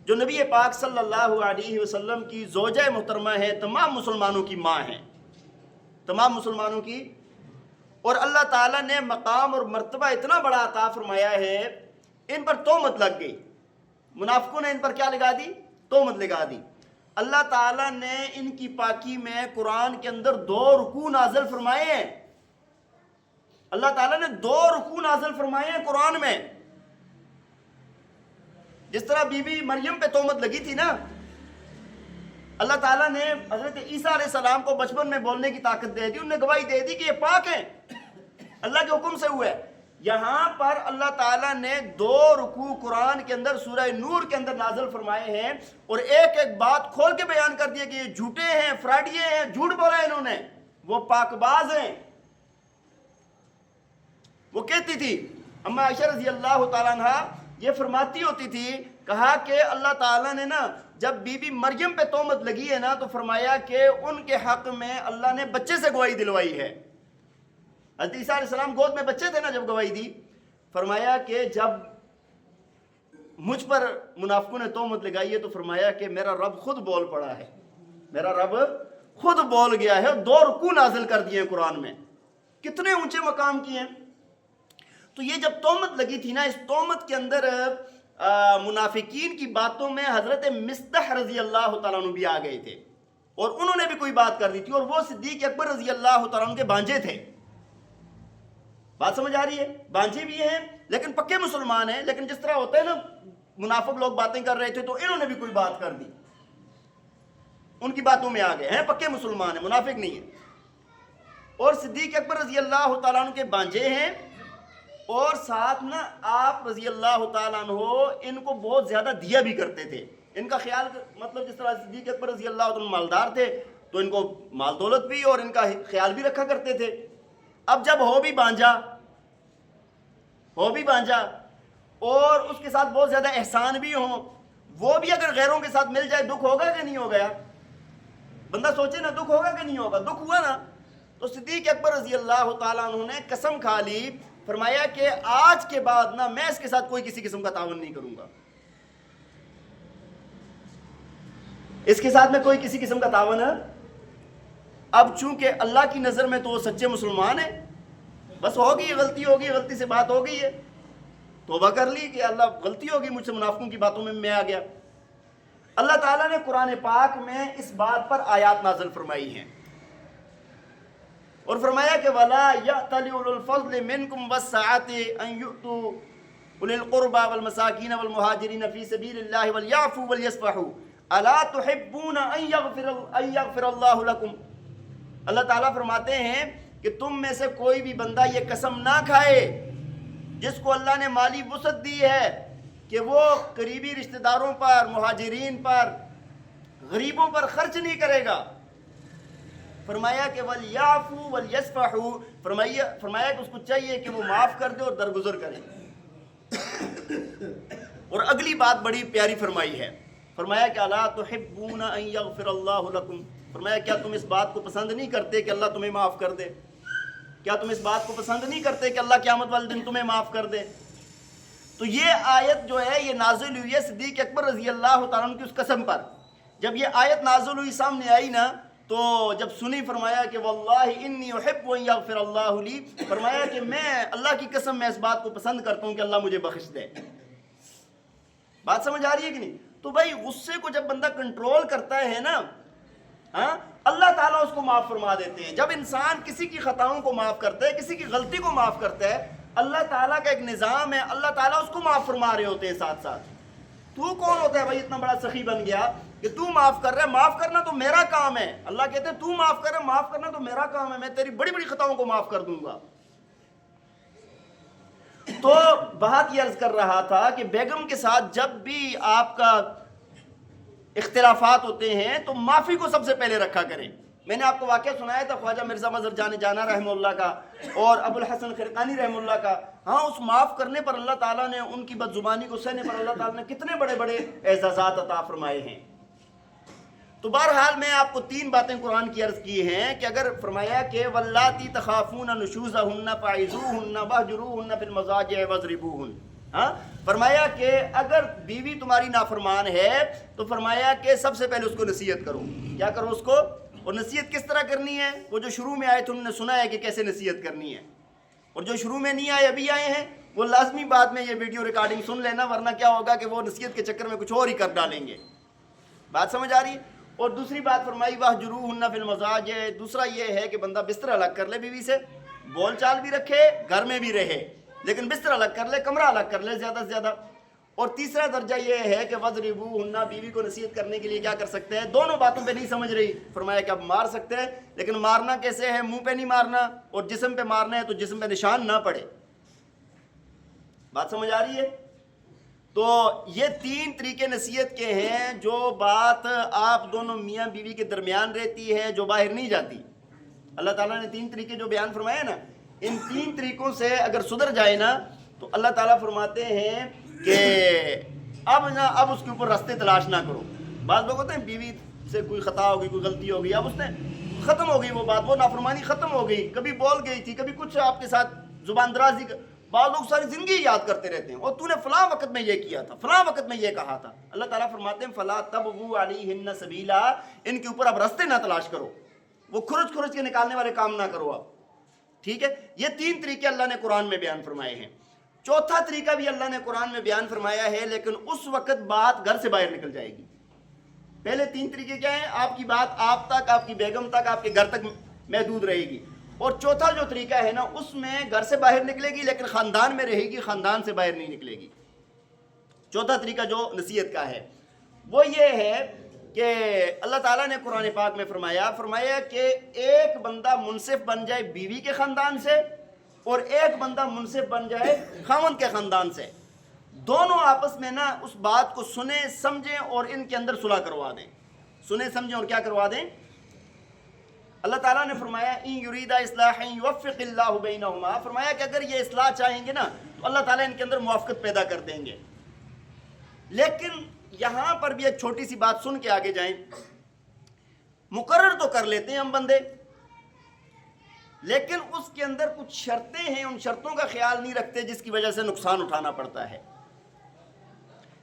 جو نبی پاک صلی اللہ علیہ وسلم کی زوجہ محترمہ ہے، تمام مسلمانوں کی ماں ہیں، تمام مسلمانوں کی. اور اللہ تعالیٰ نے مقام اور مرتبہ اتنا بڑا عطا فرمایا ہے. ان پر تہمت لگ گئی، منافقوں نے ان پر کیا لگا دی؟ تہمت لگا دی. اللہ تعالیٰ نے ان کی پاکی میں قرآن کے اندر 2 رکوع نازل فرمائے ہیں. اللہ تعالیٰ نے 2 رکوع نازل فرمائے ہیں قرآن میں. جس طرح بی بی مریم پہ تہمت لگی تھی نا، اللہ تعالیٰ نے حضرت عیسیٰ علیہ السلام کو بچپن میں بولنے کی طاقت دے دی. انہوں نے گواہی دے دی کہ یہ پاک ہیں، اللہ کے حکم سے ہوا ہے. یہاں پر اللہ تعالیٰ نے 2 رکوع قرآن کے اندر سورہ نور کے اندر نازل فرمائے ہیں اور ایک ایک بات کھول کے بیان کر دیا کہ یہ جھوٹے ہیں، فراڈیے ہیں، جھوٹ بولا ہے انہوں نے، وہ پاک باز ہیں. وہ کہتی تھی اما عائشہ رضی اللہ تعالیٰ عنہ، یہ فرماتی ہوتی تھی، کہا کہ اللہ تعالیٰ نے نا جب بی بی مریم پہ تہمت لگی ہے نا تو فرمایا کہ ان کے حق میں اللہ نے بچے سے گواہی دلوائی ہے. حضرت عیسیٰ علیہ السلام گود میں بچے تھے نا جب گواہی دی. فرمایا کہ جب مجھ پر منافقوں نے تہمت لگائی ہے تو فرمایا کہ میرا رب خود بول پڑا ہے، میرا رب خود بول گیا ہے. 2 رکوع نازل کر دیے ہیں قرآن میں، کتنے اونچے مقام کیے ہیں. تو یہ جب تہمت لگی تھی نا، اس تہمت کے اندر منافقین کی باتوں میں حضرت مصطح رضی اللہ تعالیٰ عنہ بھی آ گئے تھے اور انہوں نے بھی کوئی بات کر دی تھی. اور وہ صدیق اکبر رضی اللہ تعالیٰ عنہ کے بانجے تھے. بات سمجھ آ رہی ہے؟ بانجے بھی ہیں لیکن پکے مسلمان ہیں. لیکن جس طرح ہوتا ہے نا، منافق لوگ باتیں کر رہے تھے تو انہوں نے بھی کوئی بات کر دی، ان کی باتوں میں آ گئے ہیں. پکے مسلمان ہیں، منافق نہیں ہیں. اور صدیق اکبر رضی اللہ تعالیٰ عنہ کے بانجے ہیں اور ساتھ نا آپ رضی اللہ تعالیٰ عنہ ان کو بہت زیادہ دیا بھی کرتے تھے. ان کا خیال مطلب جس طرح صدیق اکبر رضی اللہ تعالیٰ عنہ مالدار تھے تو ان کو مال دولت بھی اور ان کا خیال بھی رکھا کرتے تھے. اب جب ہو بھی بانجا اور اس کے ساتھ بہت زیادہ احسان بھی ہوں، وہ بھی اگر غیروں کے ساتھ مل جائے دکھ ہوگا کہ نہیں ہوگا؟ بندہ سوچے نا، دکھ ہوگا کہ نہیں ہوگا؟ دکھ ہوا نا. تو صدیق اکبر رضی اللہ تعالیٰ عنہ نے قسم کھا لی، فرمایا کہ آج کے بعد نا میں اس کے ساتھ کوئی کسی قسم کا تعاون نہیں کروں گا. اس کے ساتھ میں کوئی کسی قسم کا تعاون ہے. اب چونکہ اللہ کی نظر میں تو وہ سچے مسلمان ہیں، بس ہوگی غلطی، غلطی سے بات ہو گئی ہے، توبہ کر لی کہ اللہ غلطی ہوگی مجھ سے، منافقوں کی باتوں میں آ گیا. اللہ تعالیٰ نے قرآن پاک میں اس بات پر آیات نازل فرمائی ہیں اور فرمایا کہ وَلَا يَأْتَلِ أُولُو الْفَضْلِ مِنْكُمْ وَالسَّعَةِ أَنْ يُؤْتُوا أُولِي الْقُرْبَى وَالْمَسَاكِينَ وَالْمُهَاجِرِينَ فِي سَبِيلِ اللَّهِ وَلْيَعْفُوا وَلْيَصْفَحُوا أَلَا تُحِبُّونَ أَنْ يَغْفِرَ اللَّهُ لَكُمْ. اللہ تعالیٰ فرماتے ہیں کہ تم میں سے کوئی بھی بندہ یہ قسم نہ کھائے جس کو اللہ نے مالی وسعت دی ہے کہ وہ قریبی رشتہ داروں پر، مہاجرین پر، غریبوں پر خرچ نہیں کرے گا. فرمایا کہ وَلْيَعْفُوا وَلْيَصْفَحُوا، فرمایا کہ اس کو چاہیے کہ وہ معاف کر دے اور درگزر کرے۔ اور اگلی بات بڑی پیاری فرمائی ہے، فرمایا کہ اَلَا تُحِبُّونَ أَن يَغْفِرَ اللَّهُ لَكُمْ، فرمایا کیا تم اس بات کو پسند نہیں کرتے کہ اللہ تمہیں معاف کر دے؟ کیا تم اس بات کو پسند نہیں کرتے کہ اللہ قیامت والے دن تمہیں معاف کر دے؟ تو یہ آیت جو ہے یہ نازل ہوئی ہے صدیق اکبر رضی اللہ تعالیٰ عنہ کی اس قسم پر۔ جب یہ آیت نازل ہوئی سامنے آئی نا تو جب سنی، فرمایا کہ واللہ انی احب ان یغفر اللہ لی، فرمایا کہ میں اللہ کی قسم میں اس بات کو پسند کرتا ہوں کہ اللہ مجھے بخش دے۔ بات سمجھ آ رہی ہے کہ نہیں؟ تو بھائی غصے کو جب بندہ کنٹرول کرتا ہے نا، ہاں، اللہ تعالیٰ اس کو معاف فرما دیتے ہیں۔ جب انسان کسی کی خطاؤں کو معاف کرتا ہے، کسی کی غلطی کو معاف کرتا ہے، اللہ تعالیٰ کا ایک نظام ہے، اللہ تعالیٰ اس کو معاف فرما رہے ہوتے ہیں ساتھ ساتھ۔ تو کون ہوتا ہے بھائی اتنا بڑا سخی بن گیا کہ تو معاف کر رہا ہے؟ معاف کرنا تو میرا کام ہے۔ اللہ کہتے ہیں تو معاف کر رہا ہے، معاف کرنا تو میرا کام ہے، میں تیری بڑی بڑی خطاؤں کو معاف کر دوں گا۔ تو بات یہ عرض کر رہا تھا کہ بیگم کے ساتھ جب بھی آپ کا اختلافات ہوتے ہیں تو معافی کو سب سے پہلے رکھا کریں۔ میں نے آپ کو واقعہ سنایا تھا خواجہ مرزا مظہر جان جانا رحمہ اللہ کا اور ابو الحسن خرقانی رحمہ اللہ کا۔ ہاں، اس معاف کرنے پر اللہ تعالیٰ نے، ان کی بد زبانی کو سہنے پر اللہ تعالیٰ نے کتنے بڑے بڑے اعزازات عطا فرمائے ہیں۔ تو بہرحال میں آپ کو 3 باتیں قرآن کی عرض کی ہیں کہ اگر فرمایا کہ واللاتی تخافون نشوزہن فعظوہن واہجروہن فی المضاجع واضربوہن، ہاں، فرمایا کہ اگر بیوی تمہاری نافرمان ہے تو فرمایا کہ سب سے پہلے اس کو نصیحت کرو۔ کیا کرو اس کو؟ اور نصیحت کس طرح کرنی ہے؟ وہ جو شروع میں آئے تم نے سنا ہے کہ کیسے نصیحت کرنی ہے، اور جو شروع میں نہیں آئے ابھی آئے ہیں وہ لازمی بعد میں یہ ویڈیو ریکارڈنگ سن لینا، ورنہ کیا ہوگا کہ وہ نصیحت کے چکر میں کچھ اور ہی کر ڈالیں گے۔ بات سمجھ آ رہی ہے؟ اور دوسری بات فرمائی واہجروہن فی المضاجع، دوسرا یہ ہے کہ بندہ بستر الگ کر لے بیوی سے، بول چال بھی رکھے، گھر میں بھی رہے، لیکن بستر الگ کر لے، کمرہ الگ کر لے زیادہ سے زیادہ۔ اور تیسرا درجہ یہ ہے کہ وضربوہن، بیوی کو نصیحت کرنے کے لیے کیا کر سکتے ہیں؟ دونوں باتوں پہ نہیں سمجھ رہی، فرمایا کہ اب مار سکتے ہیں، لیکن مارنا کیسے ہے؟ منہ پہ نہیں مارنا، اور جسم پہ مارنا ہے تو جسم پہ نشان نہ پڑے۔ بات سمجھ آ رہی ہے؟ تو یہ 3 طریقے نصیحت کے ہیں، جو بات آپ دونوں میاں بیوی کے درمیان رہتی ہے، جو باہر نہیں جاتی۔ اللہ تعالیٰ نے 3 طریقے جو بیان فرمائے نا، ان 3 طریقوں سے اگر سدھر جائے نا تو اللہ تعالیٰ فرماتے ہیں کہ اب اس کے اوپر راستے تلاش نہ کرو۔ بعض لوگ ہوتے ہیں بیوی سے کوئی خطا ہو گئی، کوئی غلطی ہو گئی، اب اس نے ختم ہو گئی وہ بات، وہ نافرمانی ختم ہو گئی، کبھی بول گئی تھی، کبھی کچھ آپ کے ساتھ زبان درازی، بعض لوگ ساری زندگی یاد کرتے رہتے ہیں، اور تو نے فلاں وقت میں یہ کیا تھا، فلاں وقت میں یہ کہا تھا۔ اللہ تعالیٰ فرماتے ہیں فلا تبغوا علیہن سبیلا، ان کے اوپر اب راستے نہ تلاش کرو، وہ کھرچ کے نکالنے والے کام نہ کرو اب۔ ٹھیک ہے، یہ 3 طریقے اللہ نے قرآن میں بیان فرمائے ہیں۔ چوتھا طریقہ بھی اللہ نے قرآن میں بیان فرمایا ہے، لیکن اس وقت بات گھر سے باہر نکل جائے گی۔ پہلے 3 طریقے کیا ہیں؟ آپ کی بات آپ تک، آپ کی بیگم تک، آپ کے گھر تک محدود رہے گی۔ اور چوتھا جو طریقہ ہے نا، اس میں گھر سے باہر نکلے گی لیکن خاندان میں رہے گی، خاندان سے باہر نہیں نکلے گی۔ چوتھا طریقہ جو نصیحت کا ہے وہ یہ ہے کہ اللہ تعالیٰ نے قرآن پاک میں فرمایا کہ ایک بندہ منصف بن جائے بیوی کے خاندان سے، اور ایک بندہ منصف بن جائے خاوند کے خاندان سے، دونوں آپس میں نا اس بات کو سنیں سمجھیں اور ان کے اندر صلح کروا دیں، سنیں سمجھیں اور کیا کروا دیں۔ اللہ تعالیٰ نے فرمایا ان یریدا اصلاحا یوفق اللہ بینہما، فرمایا کہ اگر یہ اصلاح چاہیں گے نا تو اللہ تعالیٰ ان کے اندر موافقت پیدا کر دیں گے۔ لیکن یہاں پر بھی ایک چھوٹی سی بات سن کے آگے جائیں۔ مقرر تو کر لیتے ہیں ہم بندے، لیکن اس کے اندر کچھ شرطیں ہیں، ان شرطوں کا خیال نہیں رکھتے جس کی وجہ سے نقصان اٹھانا پڑتا ہے۔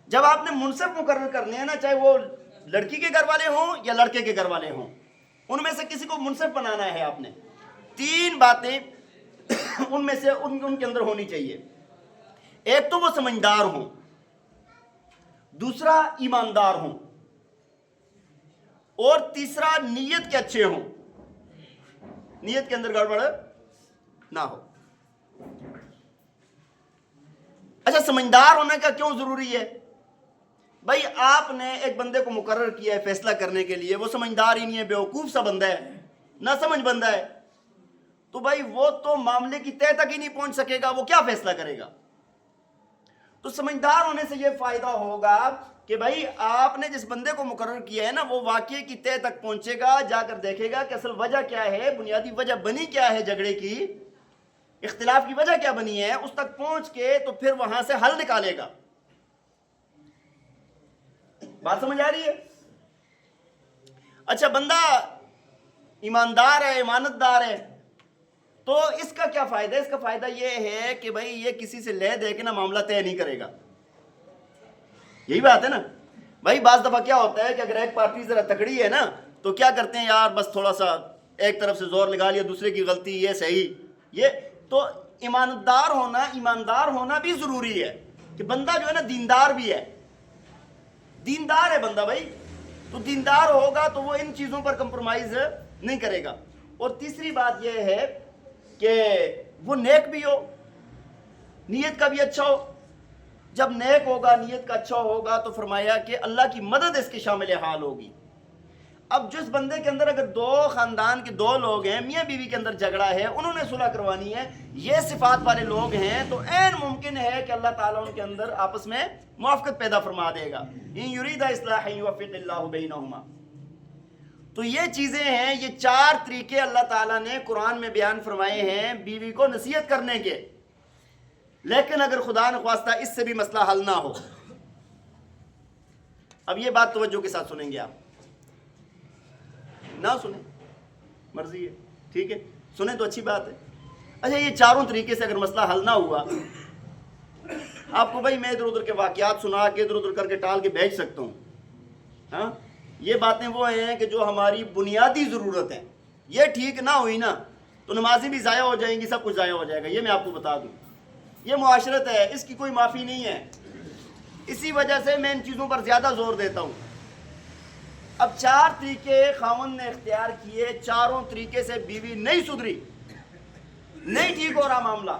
جب آپ نے منصف مقرر کرنے ہیں نا، چاہے وہ لڑکی کے گھر والے ہوں یا لڑکے کے گھر والے ہوں، ان میں سے کسی کو منصف بنانا ہے آپ نے، 3 باتیں ان میں سے ان کے اندر ہونی چاہیے۔ ایک تو وہ سمجھدار ہوں، دوسرا ایماندار ہوں، اور تیسرا نیت کے اچھے ہوں، نیت کے اندر گڑبڑ نہ ہو۔ اچھا، سمجھدار ہونے کا کیوں ضروری ہے؟ بھائی آپ نے ایک بندے کو مقرر کیا ہے فیصلہ کرنے کے لیے، وہ سمجھدار ہی نہیں ہے، بیوقوف سا بندہ ہے، نہ سمجھ بندہ ہے، تو بھائی وہ تو معاملے کی تہہ تک ہی نہیں پہنچ سکے گا، وہ کیا فیصلہ کرے گا؟ تو سمجھدار ہونے سے یہ فائدہ ہوگا کہ بھائی آپ نے جس بندے کو مقرر کیا ہے نا وہ واقعے کی تہہ تک پہنچے گا، جا کر دیکھے گا کہ اصل وجہ کیا ہے، بنیادی وجہ بنی کیا ہے جھگڑے کی، اختلاف کی وجہ کیا بنی ہے، اس تک پہنچ کے تو پھر وہاں سے حل نکالے گا۔ بات سمجھ آ رہی ہے؟ اچھا بندہ ایماندار ہے، امانت دار ہے، تو اس کا کیا فائدہ ہے؟ اس کا فائدہ یہ ہے کہ بھائی یہ کسی سے لے دے کے نا معاملہ طے نہیں کرے گا۔ یہی بات ہے نا بھائی۔ بعض دفعہ کیا ہوتا ہے کہ اگر ایک پارٹی ذرا تکڑی ہے نا تو کیا کرتے ہیں یار، بس تھوڑا سا ایک طرف سے زور لگا لیا، دوسرے کی غلطی یہ صحیح، یہ تو ایماندار ہونا بھی ضروری ہے کہ بندہ جو ہے نا دیندار بھی ہے، دیندار ہے بندہ بھائی، تو دیندار ہوگا تو وہ ان چیزوں پر کمپرومائز نہیں کرے گا۔ اور تیسری بات یہ ہے کہ وہ نیک بھی ہو، نیت کا بھی اچھا ہو۔ جب نیک ہوگا، نیت کا اچھا ہوگا تو فرمایا کہ اللہ کی مدد اس کے شامل حال ہوگی۔ اب جس بندے کے اندر اگر دو خاندان کے دو لوگ ہیں، میاں بیوی کے اندر جھگڑا ہے، انہوں نے صلح کروانی ہے، یہ صفات والے لوگ ہیں، تو عین ممکن ہے کہ اللہ تعالیٰ ان کے اندر آپس میں موافقت پیدا فرما دے گا۔ ان یرید اصلاحا یوفق اللہ بینہما۔ تو یہ چیزیں ہیں، یہ 4 طریقے اللہ تعالیٰ نے قرآن میں بیان فرمائے ہیں بیوی کو نصیحت کرنے کے۔ لیکن اگر خدا نخواستہ اس سے بھی مسئلہ حل نہ ہو، اب یہ بات توجہ کے ساتھ سنیں گے، آپ نہ سنیں مرضی ہے، ٹھیک ہے، سنیں تو اچھی بات ہے۔ اچھا یہ 4 طریقے سے اگر مسئلہ حل نہ ہوا، آپ کو بھائی میں ادھر ادھر کے واقعات سنا کے ادھر ادھر کر کے ٹال کے بھیج سکتا ہوں، ہاں یہ باتیں وہ ہیں کہ جو ہماری بنیادی ضرورت ہے، یہ ٹھیک نہ ہوئی نا تو نمازیں بھی ضائع ہو جائیں گی، سب کچھ ضائع ہو جائے گا، یہ میں آپ کو بتا دوں۔ یہ معاشرت ہے، اس کی کوئی معافی نہیں ہے، اسی وجہ سے میں ان چیزوں پر زیادہ زور دیتا ہوں۔ اب 4 طریقے خاوند نے اختیار کیے، 4 طریقے سے بیوی نہیں سدھری، نہیں ٹھیک ہو رہا معاملہ۔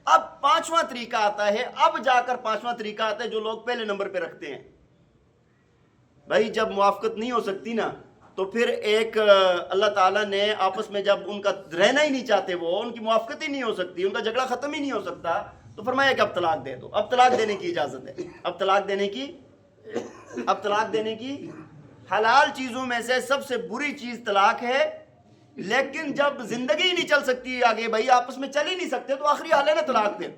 اب 5واں طریقہ آتا ہے، اب جا کر 5واں طریقہ آتا ہے جو لوگ پہلے نمبر پہ رکھتے ہیں۔ بھائی جب موافقت نہیں ہو سکتی نا تو پھر ایک اللہ تعالیٰ نے آپس میں جب ان کا رہنا ہی نہیں چاہتے، وہ ان کی موافقت ہی نہیں ہو سکتی، ان کا جھگڑا ختم ہی نہیں ہو سکتا، تو فرمایا کہ اب طلاق دے دو۔ اب طلاق دینے کی اجازت ہے، اب طلاق دینے کی حلال چیزوں میں سے سب سے بری چیز طلاق ہے۔ لیکن جب زندگی نہیں چل سکتی آگے، بھائی آپس میں چل ہی نہیں سکتے، تو آخری حل ہے نا طلاق دے،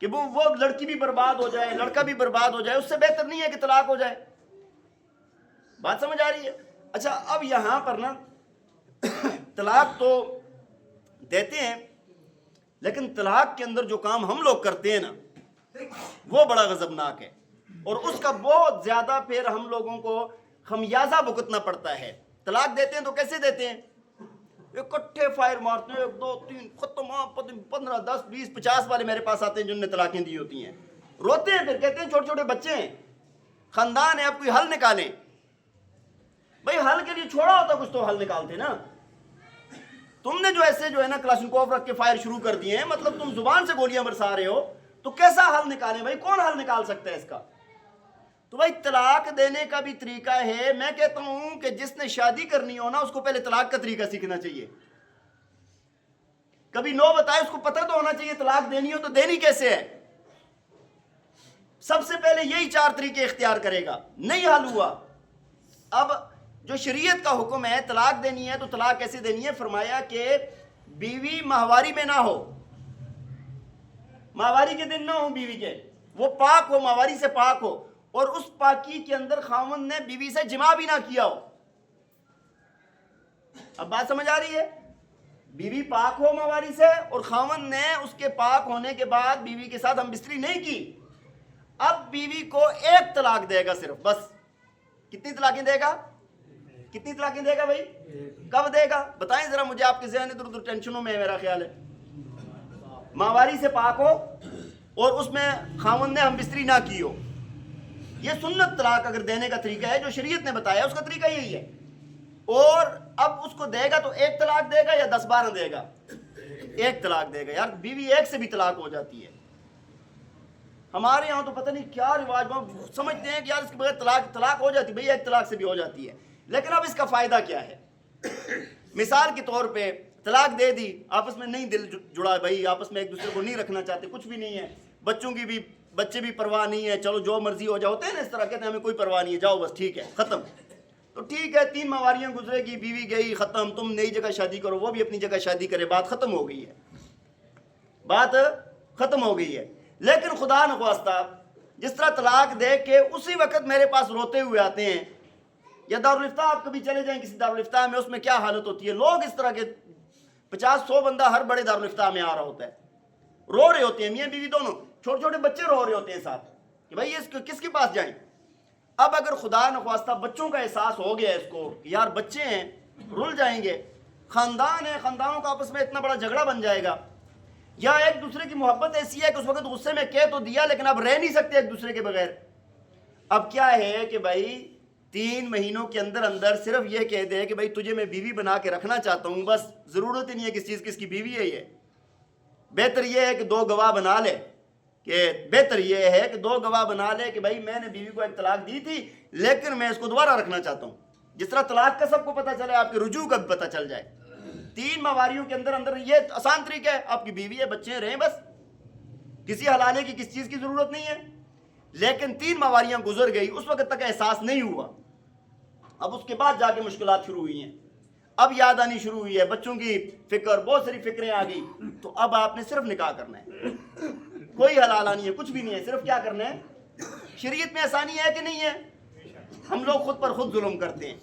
کہ وہ لڑکی بھی برباد ہو جائے، لڑکا بھی برباد ہو جائے، اس سے بہتر نہیں ہے کہ طلاق ہو جائے۔ بات سمجھ آ رہی ہے؟ اچھا اب یہاں پر نا طلاق تو دیتے ہیں، لیکن طلاق کے اندر جو کام ہم لوگ کرتے ہیں نا وہ بڑا غضبناک ہے، اور اس کا بہت زیادہ پھر ہم لوگوں کو خمیازہ بھگتنا پڑتا ہے۔ طلاق دیتے ہیں تو کیسے دیتے ہیں؟ اکٹھے فائر مارتے ہیں، 1 2 3 ختم، 15 10 20 50 والے میرے پاس آتے ہیں جن نے طلاقیں دی ہوتی ہیں، روتے ہیں، پھر کہتے ہیں چھوٹے چھوٹے بچے ہیں، خاندان ہے، آپ کوئی حل نکالیں۔ بھائی حل کے لیے چھوڑا ہوتا کچھ تو حل نکالتے نا، تم نے جو ایسے جو ہے نا کلاشنکوف رکھ کے فائر شروع کر دیے ہیں، مطلب تم زبان سے گولیاں برسا رہے ہو، تو کیسا حل نکالیں بھائی؟ کون حل نکال سکتا ہے اس کا؟ تو بھائی طلاق دینے کا بھی طریقہ ہے۔ میں کہتا ہوں کہ جس نے شادی کرنی ہو نا اس کو پہلے طلاق کا طریقہ سیکھنا چاہیے، کبھی نو بتائے، اس کو پتہ تو ہونا چاہیے طلاق دینی ہو تو دینی کیسے ہے۔ سب سے پہلے یہی 4 طریقے اختیار کرے گا، نہیں حل ہوا۔ اب جو شریعت کا حکم ہے طلاق دینی ہے تو طلاق کیسے دینی ہے؟ فرمایا کہ بیوی ماہواری میں نہ ہو، ماہواری کے دن نہ ہو بیوی کے، وہ پاک ہو، ماہواری سے پاک ہو، اور اس پاکی کے اندر خاوند نے بیوی سے جماع بھی نہ کیا ہو۔ اب بات سمجھ آ رہی ہے؟ بیوی پاک ہو ماہواری سے، اور خاوند نے اس کے پاک ہونے کے بعد بیوی کے ساتھ ہم بستری نہیں کی۔ اب بیوی کو 1 طلاق دے گا صرف، بس۔ کتنی طلاقیں دے گا؟ کتنی طلاقیں دے گا بھائی؟ کب دے گا بتائیں ذرا مجھے، آپ کے ذہن ادھر ادھر ٹینشنوں میں ہے میرا خیال ہے۔ ماہواری سے پاک ہو اور اس میں خاوند نے ہم بستری نہ کی ہو، یہ سنت طلاق اگر دینے کا طریقہ ہے جو شریعت نے بتایا، اس کا طریقہ یہی ہے۔ اور اب اس کو دے گا تو 1 طلاق دے گا یا 10 12 دے گا؟ 1 طلاق دے گا۔ یار بیوی 1 سے بھی طلاق ہو جاتی ہے، ہمارے یہاں تو پتہ نہیں کیا رواج، سمجھتے ہیں کہ یار اس کے بغیر طلاق ہو جاتی ہے۔ بھئی 1 طلاق سے بھی ہو جاتی ہے، لیکن اب اس کا فائدہ کیا ہے؟ مثال کے طور پہ طلاق دے دی، آپس میں نہیں دل جڑا، بھائی آپس میں ایک دوسرے کو نہیں رکھنا چاہتے، کچھ بھی نہیں ہے، بچوں کی بھی بچے بھی پرواہ نہیں ہے، چلو جو مرضی ہو جاؤ، ہوتے ہیں نا اس طرح، کہتے ہیں ہمیں کوئی پرواہ نہیں ہے، جاؤ بس ٹھیک ہے ختم. تو ٹھیک ہے 3 ماہواریاں گزرے گی، بیوی گئی ختم، تم نئی جگہ شادی کرو، وہ بھی اپنی جگہ شادی کرے، بات ختم ہو گئی ہے، بات ختم ہو گئی ہے. لیکن خدا نخواستہ جس طرح طلاق دے کے اسی وقت میرے پاس روتے ہوئے آتے ہیں، یا دارالفتہ آپ کبھی چلے جائیں کسی دارالفتہ میں، اس میں کیا حالت ہوتی ہے، لوگ اس طرح کے 50-100 بندہ ہر بڑے دارالفتہ میں آ رہا ہوتا ہے، رو رہے ہوتے ہیں، میاں بیوی دونوں، چھوٹے چھوٹے بچے رو رہے ہوتے ہیں ساتھ کہ بھائی یہ کس کے پاس جائیں. اب اگر خدا نخواستہ بچوں کا احساس ہو گیا اس کو کہ یار بچے ہیں رل جائیں گے، خاندان ہے، خاندانوں کا آپس میں اتنا بڑا جھگڑا بن جائے گا، یا ایک دوسرے کی محبت ایسی ہے کہ اس وقت غصے میں کہہ تو دیا لیکن اب رہ نہیں سکتے ایک دوسرے کے بغیر. اب کیا ہے کہ بھائی 3 مہینوں کے اندر اندر صرف یہ کہہ دے کہ بھائی تجھے میں بیوی بنا کے رکھنا چاہتا ہوں، بس ضرورت ہی نہیں ہے کس چیز کی، اس کی بیوی ہے یہ. بہتر یہ ہے کہ 2 گواہ بنا لے، کہ بہتر یہ ہے کہ 2 گواہ بنا لے کہ بھائی میں نے بیوی کو ایک طلاق دی تھی لیکن میں اس کو دوبارہ رکھنا چاہتا ہوں. جس طرح طلاق کا سب کو پتہ چلے، آپ کے رجوع کا بھی پتہ چل جائے. 3 ماہواریوں کے اندر اندر یہ آسان طریقہ ہے، آپ کی بیوی ہے، بچے رہیں، بس کسی حلالے کی کسی چیز کی ضرورت نہیں ہے. لیکن 3 ماہواریاں گزر گئی، اس وقت تک احساس نہیں ہوا. اب اس کے بعد جا کے مشکلات شروع ہوئی ہیں، اب یاد آنی شروع ہوئی ہے، بچوں کی فکر، بہت ساری فکریں آ گئی. تو اب آپ نے صرف نکاح کرنا ہے، کوئی حلالہ نہیں ہے، کچھ بھی نہیں ہے، صرف کیا کرنا ہے. شریعت میں آسانی ہے کہ نہیں ہے؟ ہم لوگ خود پر خود ظلم کرتے ہیں.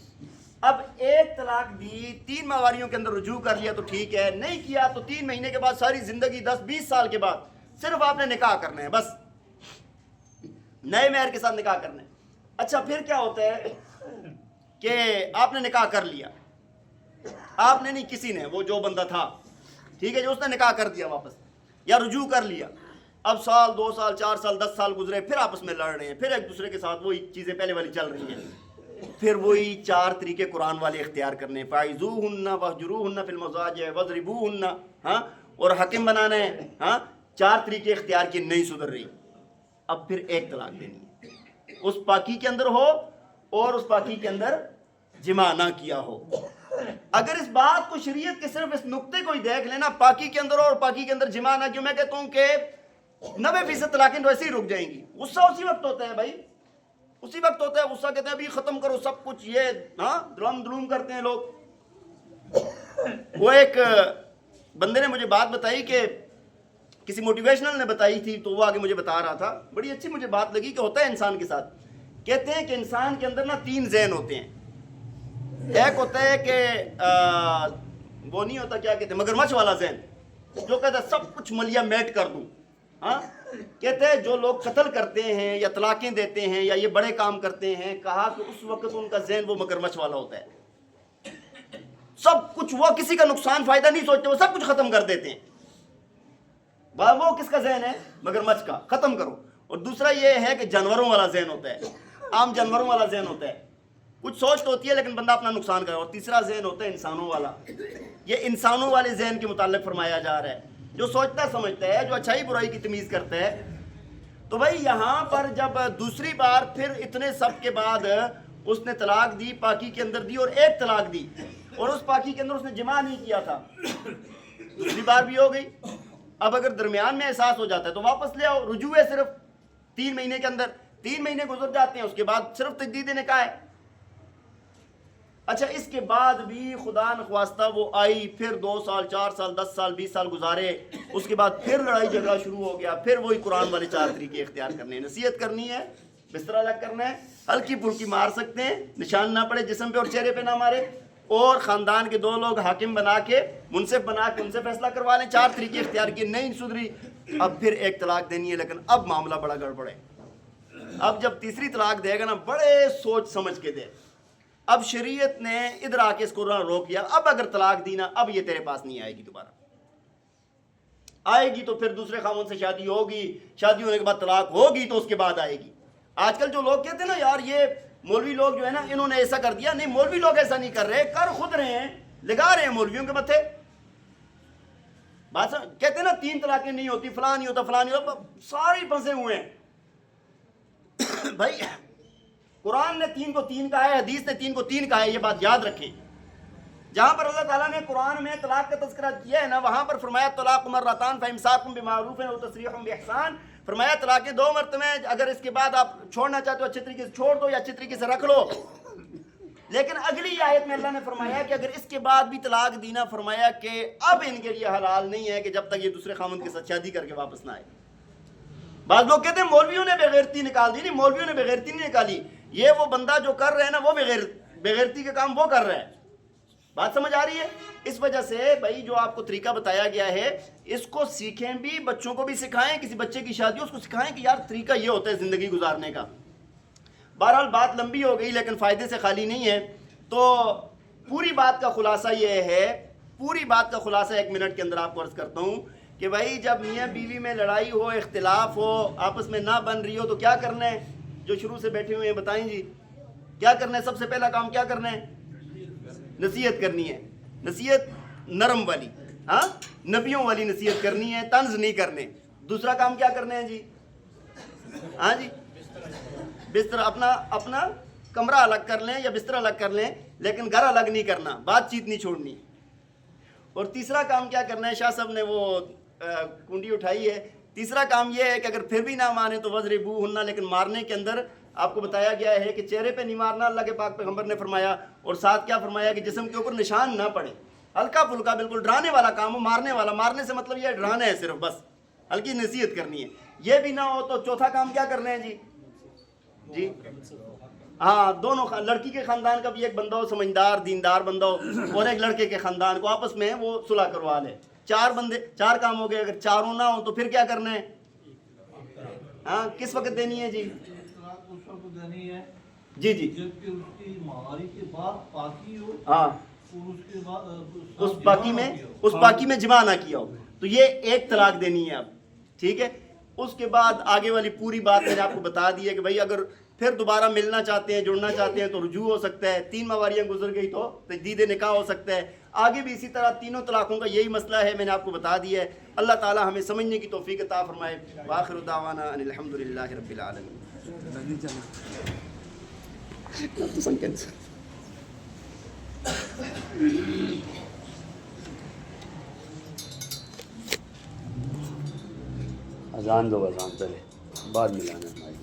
اب ایک طلاق دی، 3 ماہواریوں کے اندر رجوع کر لیا تو ٹھیک ہے، نہیں کیا تو 3 مہینے کے بعد ساری زندگی 10-20 سال کے بعد صرف آپ نے نکاح کرنا ہے، بس نئے مہر کے ساتھ نکاح کرنا ہے. اچھا پھر کیا ہوتا ہے کہ آپ نے نکاح کر لیا، آپ نے نہیں، کسی نے، وہ جو بندہ تھا ٹھیک ہے جو اس نے نکاح کر دیا واپس، یا رجوع کر لیا. اب 1 سال 2 سال 4 سال 10 سال گزرے، پھر آپس میں لڑ رہے ہیں، پھر ایک دوسرے کے ساتھ وہی چیزیں پہلے والی چل رہی ہیں. پھر وہی 4 طریقے قرآن والے اختیار کرنے، فَاعِذُوهُنَّ وَاهْجُرُوهُنَّ فِي الْمَضَاجِعِ وَاضْرِبُوهُنَّ، ہاں، اور حکم بنانا ہے، ہاں، 4 طریقے اختیار کی، نہیں سدھر رہی. اب پھر ایک طلاق دینی ہے، اس پاکی کے اندر ہو اور اس پاکی کے اندر جمع نہ کیا ہو. اگر اس بات کو شریعت کے صرف اس نقطے کو ہی دیکھ لینا، پاکی کے اندر ہو اور پاکی کے اندر جمع نہ کیوں، میں کہتا ہوں کہ 90% طلاقیں تو ایسے ہی رک جائیں گی. غصہ اسی وقت ہوتا ہے بھائی، اسی وقت ہوتا ہے غصہ، کہتے ہیں ابھی ختم کرو سب کچھ، یہ ہاں دلم دلوم کرتے ہیں لوگ. وہ ایک بندے نے مجھے بات بتائی کہ کسی موٹیویشنل نے بتائی تھی، تو وہ آگے مجھے بتا رہا تھا، بڑی اچھی مجھے بات لگی کہ ہوتا ہے انسان کے ساتھ. کہتے ہیں کہ انسان کے اندر نا 3 ذہن ہوتے ہیں. ایک ہوتا ہے کہ وہ نہیں ہوتا، کیا کہتے ہیں، مگرمچھ والا ذہن، جو کہتا ہے سب کچھ ملیا میٹ کر دوں. ہاں، کہتے ہیں جو لوگ قتل کرتے ہیں یا طلاقیں دیتے ہیں یا یہ بڑے کام کرتے ہیں، کہا کہ اس وقت ان کا ذہن وہ مگرمچھ والا ہوتا ہے. سب کچھ، وہ کسی کا نقصان فائدہ نہیں سوچتے، وہ سب کچھ ختم کر دیتے ہیں. وہ کس کا ذہن ہے؟ مگرمچھ کا، ختم کرو. اور دوسرا یہ ہے کہ جانوروں والا ذہن ہوتا ہے، عام جانوروں والا ذہن ہوتا ہے، کچھ سوچ تو ہوتی ہے لیکن بندہ اپنا نقصان کرے. اور تیسرا ذہن ہوتا ہے انسانوں والا. یہ انسانوں والے ذہن کے متعلق فرمایا جا رہا ہے، جو سوچتا سمجھتا ہے، جو اچھائی برائی کی تمیز کرتا ہے. تو بھائی یہاں پر جب دوسری بار پھر اتنے سب کے بعد اس نے طلاق دی، پاکی کے اندر دی، اور ایک طلاق دی، اور اس پاکی کے اندر اس نے جمع نہیں کیا تھا، دوسری بار بھی ہو گئی. اب اگر درمیان میں احساس ہو جاتا ہے تو واپس لے آؤ، رجوع ہے صرف 3 مہینے کے اندر. 3 مہینے گزر جاتے ہیں، اس کے بعد صرف تجدید نکاح ہے. اچھا اس کے بعد بھی خدا نخواستہ وہ آئی، پھر 2 سال 4 سال 10 سال 20 سال گزارے، اس کے بعد پھر لڑائی جھگڑا شروع ہو گیا، پھر وہی قرآن والے 4 طریقے اختیار کرنے ہیں. نصیحت کرنی ہے، بستر الگ کرنا ہے، ہلکی پھلکی مار سکتے ہیں، نشان نہ پڑے جسم پہ اور چہرے پہ نہ مارے، اور خاندان کے 2 لوگ حاکم بنا کے، منصف بنا کے ان سے فیصلہ کروا لیں. 4 طریقے اختیار کیے، نہیں سدھری، اب پھر ایک طلاق دینی ہے. لیکن اب معاملہ بڑا گڑبڑ ہے. اب جب تیسری طلاق دے گا نا، بڑے سوچ سمجھ کے دے. اب شریعت نے ادھر آ کے اس کو روک لیا. اب اگر طلاق دی نا، اب یہ تیرے پاس نہیں آئے گی، دوبارہ آئے گی تو پھر دوسرے خاوند سے شادی ہوگی، شادی ہونے کے بعد طلاق ہوگی تو اس کے بعد آئے گی. آج کل جو لوگ کہتے ہیں نا یار یہ مولوی لوگ جو ہے نا انہوں نے ایسا کر دیا، نہیں، مولوی لوگ ایسا نہیں کر رہے، کر خود رہے ہیں، لگا رہے ہیں مولویوں کے متھے. بات کہتے ہیں نا 3 طلاقیں نہیں ہوتی، فلاں نہیں ہوتا، فلاں نہیں ہوتا، سارے پھنسے ہوئے ہیں. بھائی قرآن نے 3 کو 3 کہا ہے، حدیث نے 3 کو 3 کہا ہے، یہ بات یاد رکھیں. جہاں پر اللہ تعالیٰ نے قرآن میں طلاق کا تذکرہ کیا ہے نا، وہاں پر فرمایا طلاق مرتان فامساک بمعروف او تسریح باحسان فرمایا طلاقیں 2 مرتبہ ہیں، اگر اس کے بعد آپ چھوڑنا چاہتے ہو اچھے طریقے سے چھوڑ دو یا اچھے طریقے سے رکھ لو. لیکن اگلی آیت میں اللہ نے فرمایا کہ اگر اس کے بعد بھی طلاق دینا، فرمایا کہ اب ان کے لیے حلال نہیں ہے کہ جب تک یہ دوسرے خاوند کے ساتھ شادی کر کے واپس نہ آئے. بعض لوگ کہتے ہیں مولویوں نے بےغیرتی نکال دی. نہیں، مولویوں نے بےغیرتی نہیں نکالی، یہ وہ بندہ جو کر رہے ہیں نا وہ بےغیرتی کے کام وہ کر رہا ہے. بات سمجھ آ رہی ہے؟ اس وجہ سے بھائی جو آپ کو طریقہ بتایا گیا ہے اس کو سیکھیں بھی، بچوں کو بھی سکھائیں. کسی بچے کی شادی اس کو سکھائیں کہ یار طریقہ یہ ہوتا ہے زندگی گزارنے کا. بہرحال بات لمبی ہو گئی لیکن فائدے سے خالی نہیں ہے. تو پوری بات کا خلاصہ یہ ہے، پوری بات کا خلاصہ 1 منٹ کے اندر آپ کو عرض کرتا ہوں کہ بھائی جب میاں بیوی میں لڑائی ہو، اختلاف ہو، آپس میں نہ بن رہی ہو تو کیا کرنا ہے؟ جو شروع سے بیٹھے ہوئے ہیں بتائیں جی کیا کرنا ہے؟ سب سے پہلا کام کیا کرنا ہے؟ نصیحت کرنی ہے. نصیحت نرم والی، ہاں نبیوں والی نصیحت کرنی ہے، طنز نہیں کرنے. دوسرا کام کیا کرنا ہے جی؟ ہاں جی، بستر اپنا کمرہ الگ کر لیں یا بستر الگ کر لیں لیکن گھر الگ نہیں کرنا، بات چیت نہیں چھوڑنی. اور تیسرا کام کیا کرنا ہے؟ شاہ صاحب نے وہ کنڈی اٹھائی ہے. تیسرا کام یہ ہے کہ اگر پھر بھی نہ مانے تو وضربو ہننا، لیکن مارنے کے اندر آپ کو بتایا گیا ہے کہ چہرے پہ نہیں مارنا، اللہ کے پاک پیغمبر نے فرمایا. اور ساتھ کیا فرمایا کہ جسم کے اوپر نشان نہ پڑے. ہلکا پھلکا بالکل ڈرانے والا کام ہو، مارنے والا. مارنے سے مطلب یہ ڈرانا ہے صرف، بس ہلکی نصیحت کرنی ہے. یہ بھی نہ ہو تو چوتھا کام کیا کرنا ہے جی ہاں دونوں لڑکی کے خاندان کا بھی ایک بندہ ہو سمجھدار دیندار بندہ ہو اور ایک لڑکے کے خاندان کو آپس میں وہ صلح کروا لے. 4 کام ہو گئے. اگر چاروں نہ ہوں تو پھر کیا کرنا ہے؟ ہاں کس وقت دینی ہے جی؟ اس وقت دینی ہے جی جبکہ اس کی مہاری کے بعد پاکی ہو، ہاں اور اس کے بعد اس باقی میں جمع نہ کیا ہو تو یہ 1 طلاق دینی ہے اب. ٹھیک ہے. اس کے بعد آگے والی پوری بات میں نے آپ کو بتا دی ہے کہ بھائی اگر پھر دوبارہ ملنا چاہتے ہیں، جڑنا چاہتے ہیں تو رجوع ہو سکتا ہے. 3 مواریاں گزر گئی تو تجدید نکاح ہو سکتا ہے. آگے بھی اسی طرح تینوں طلاقوں کا یہی مسئلہ ہے، میں نے آپ کو بتا دیا ہے. اللہ تعالی ہمیں سمجھنے کی توفیق عطا فرمائے. وآخر دعوانا ان الحمدللہ رب العالمین. اذان دو، اذان پہلے بعد ملانا ہماری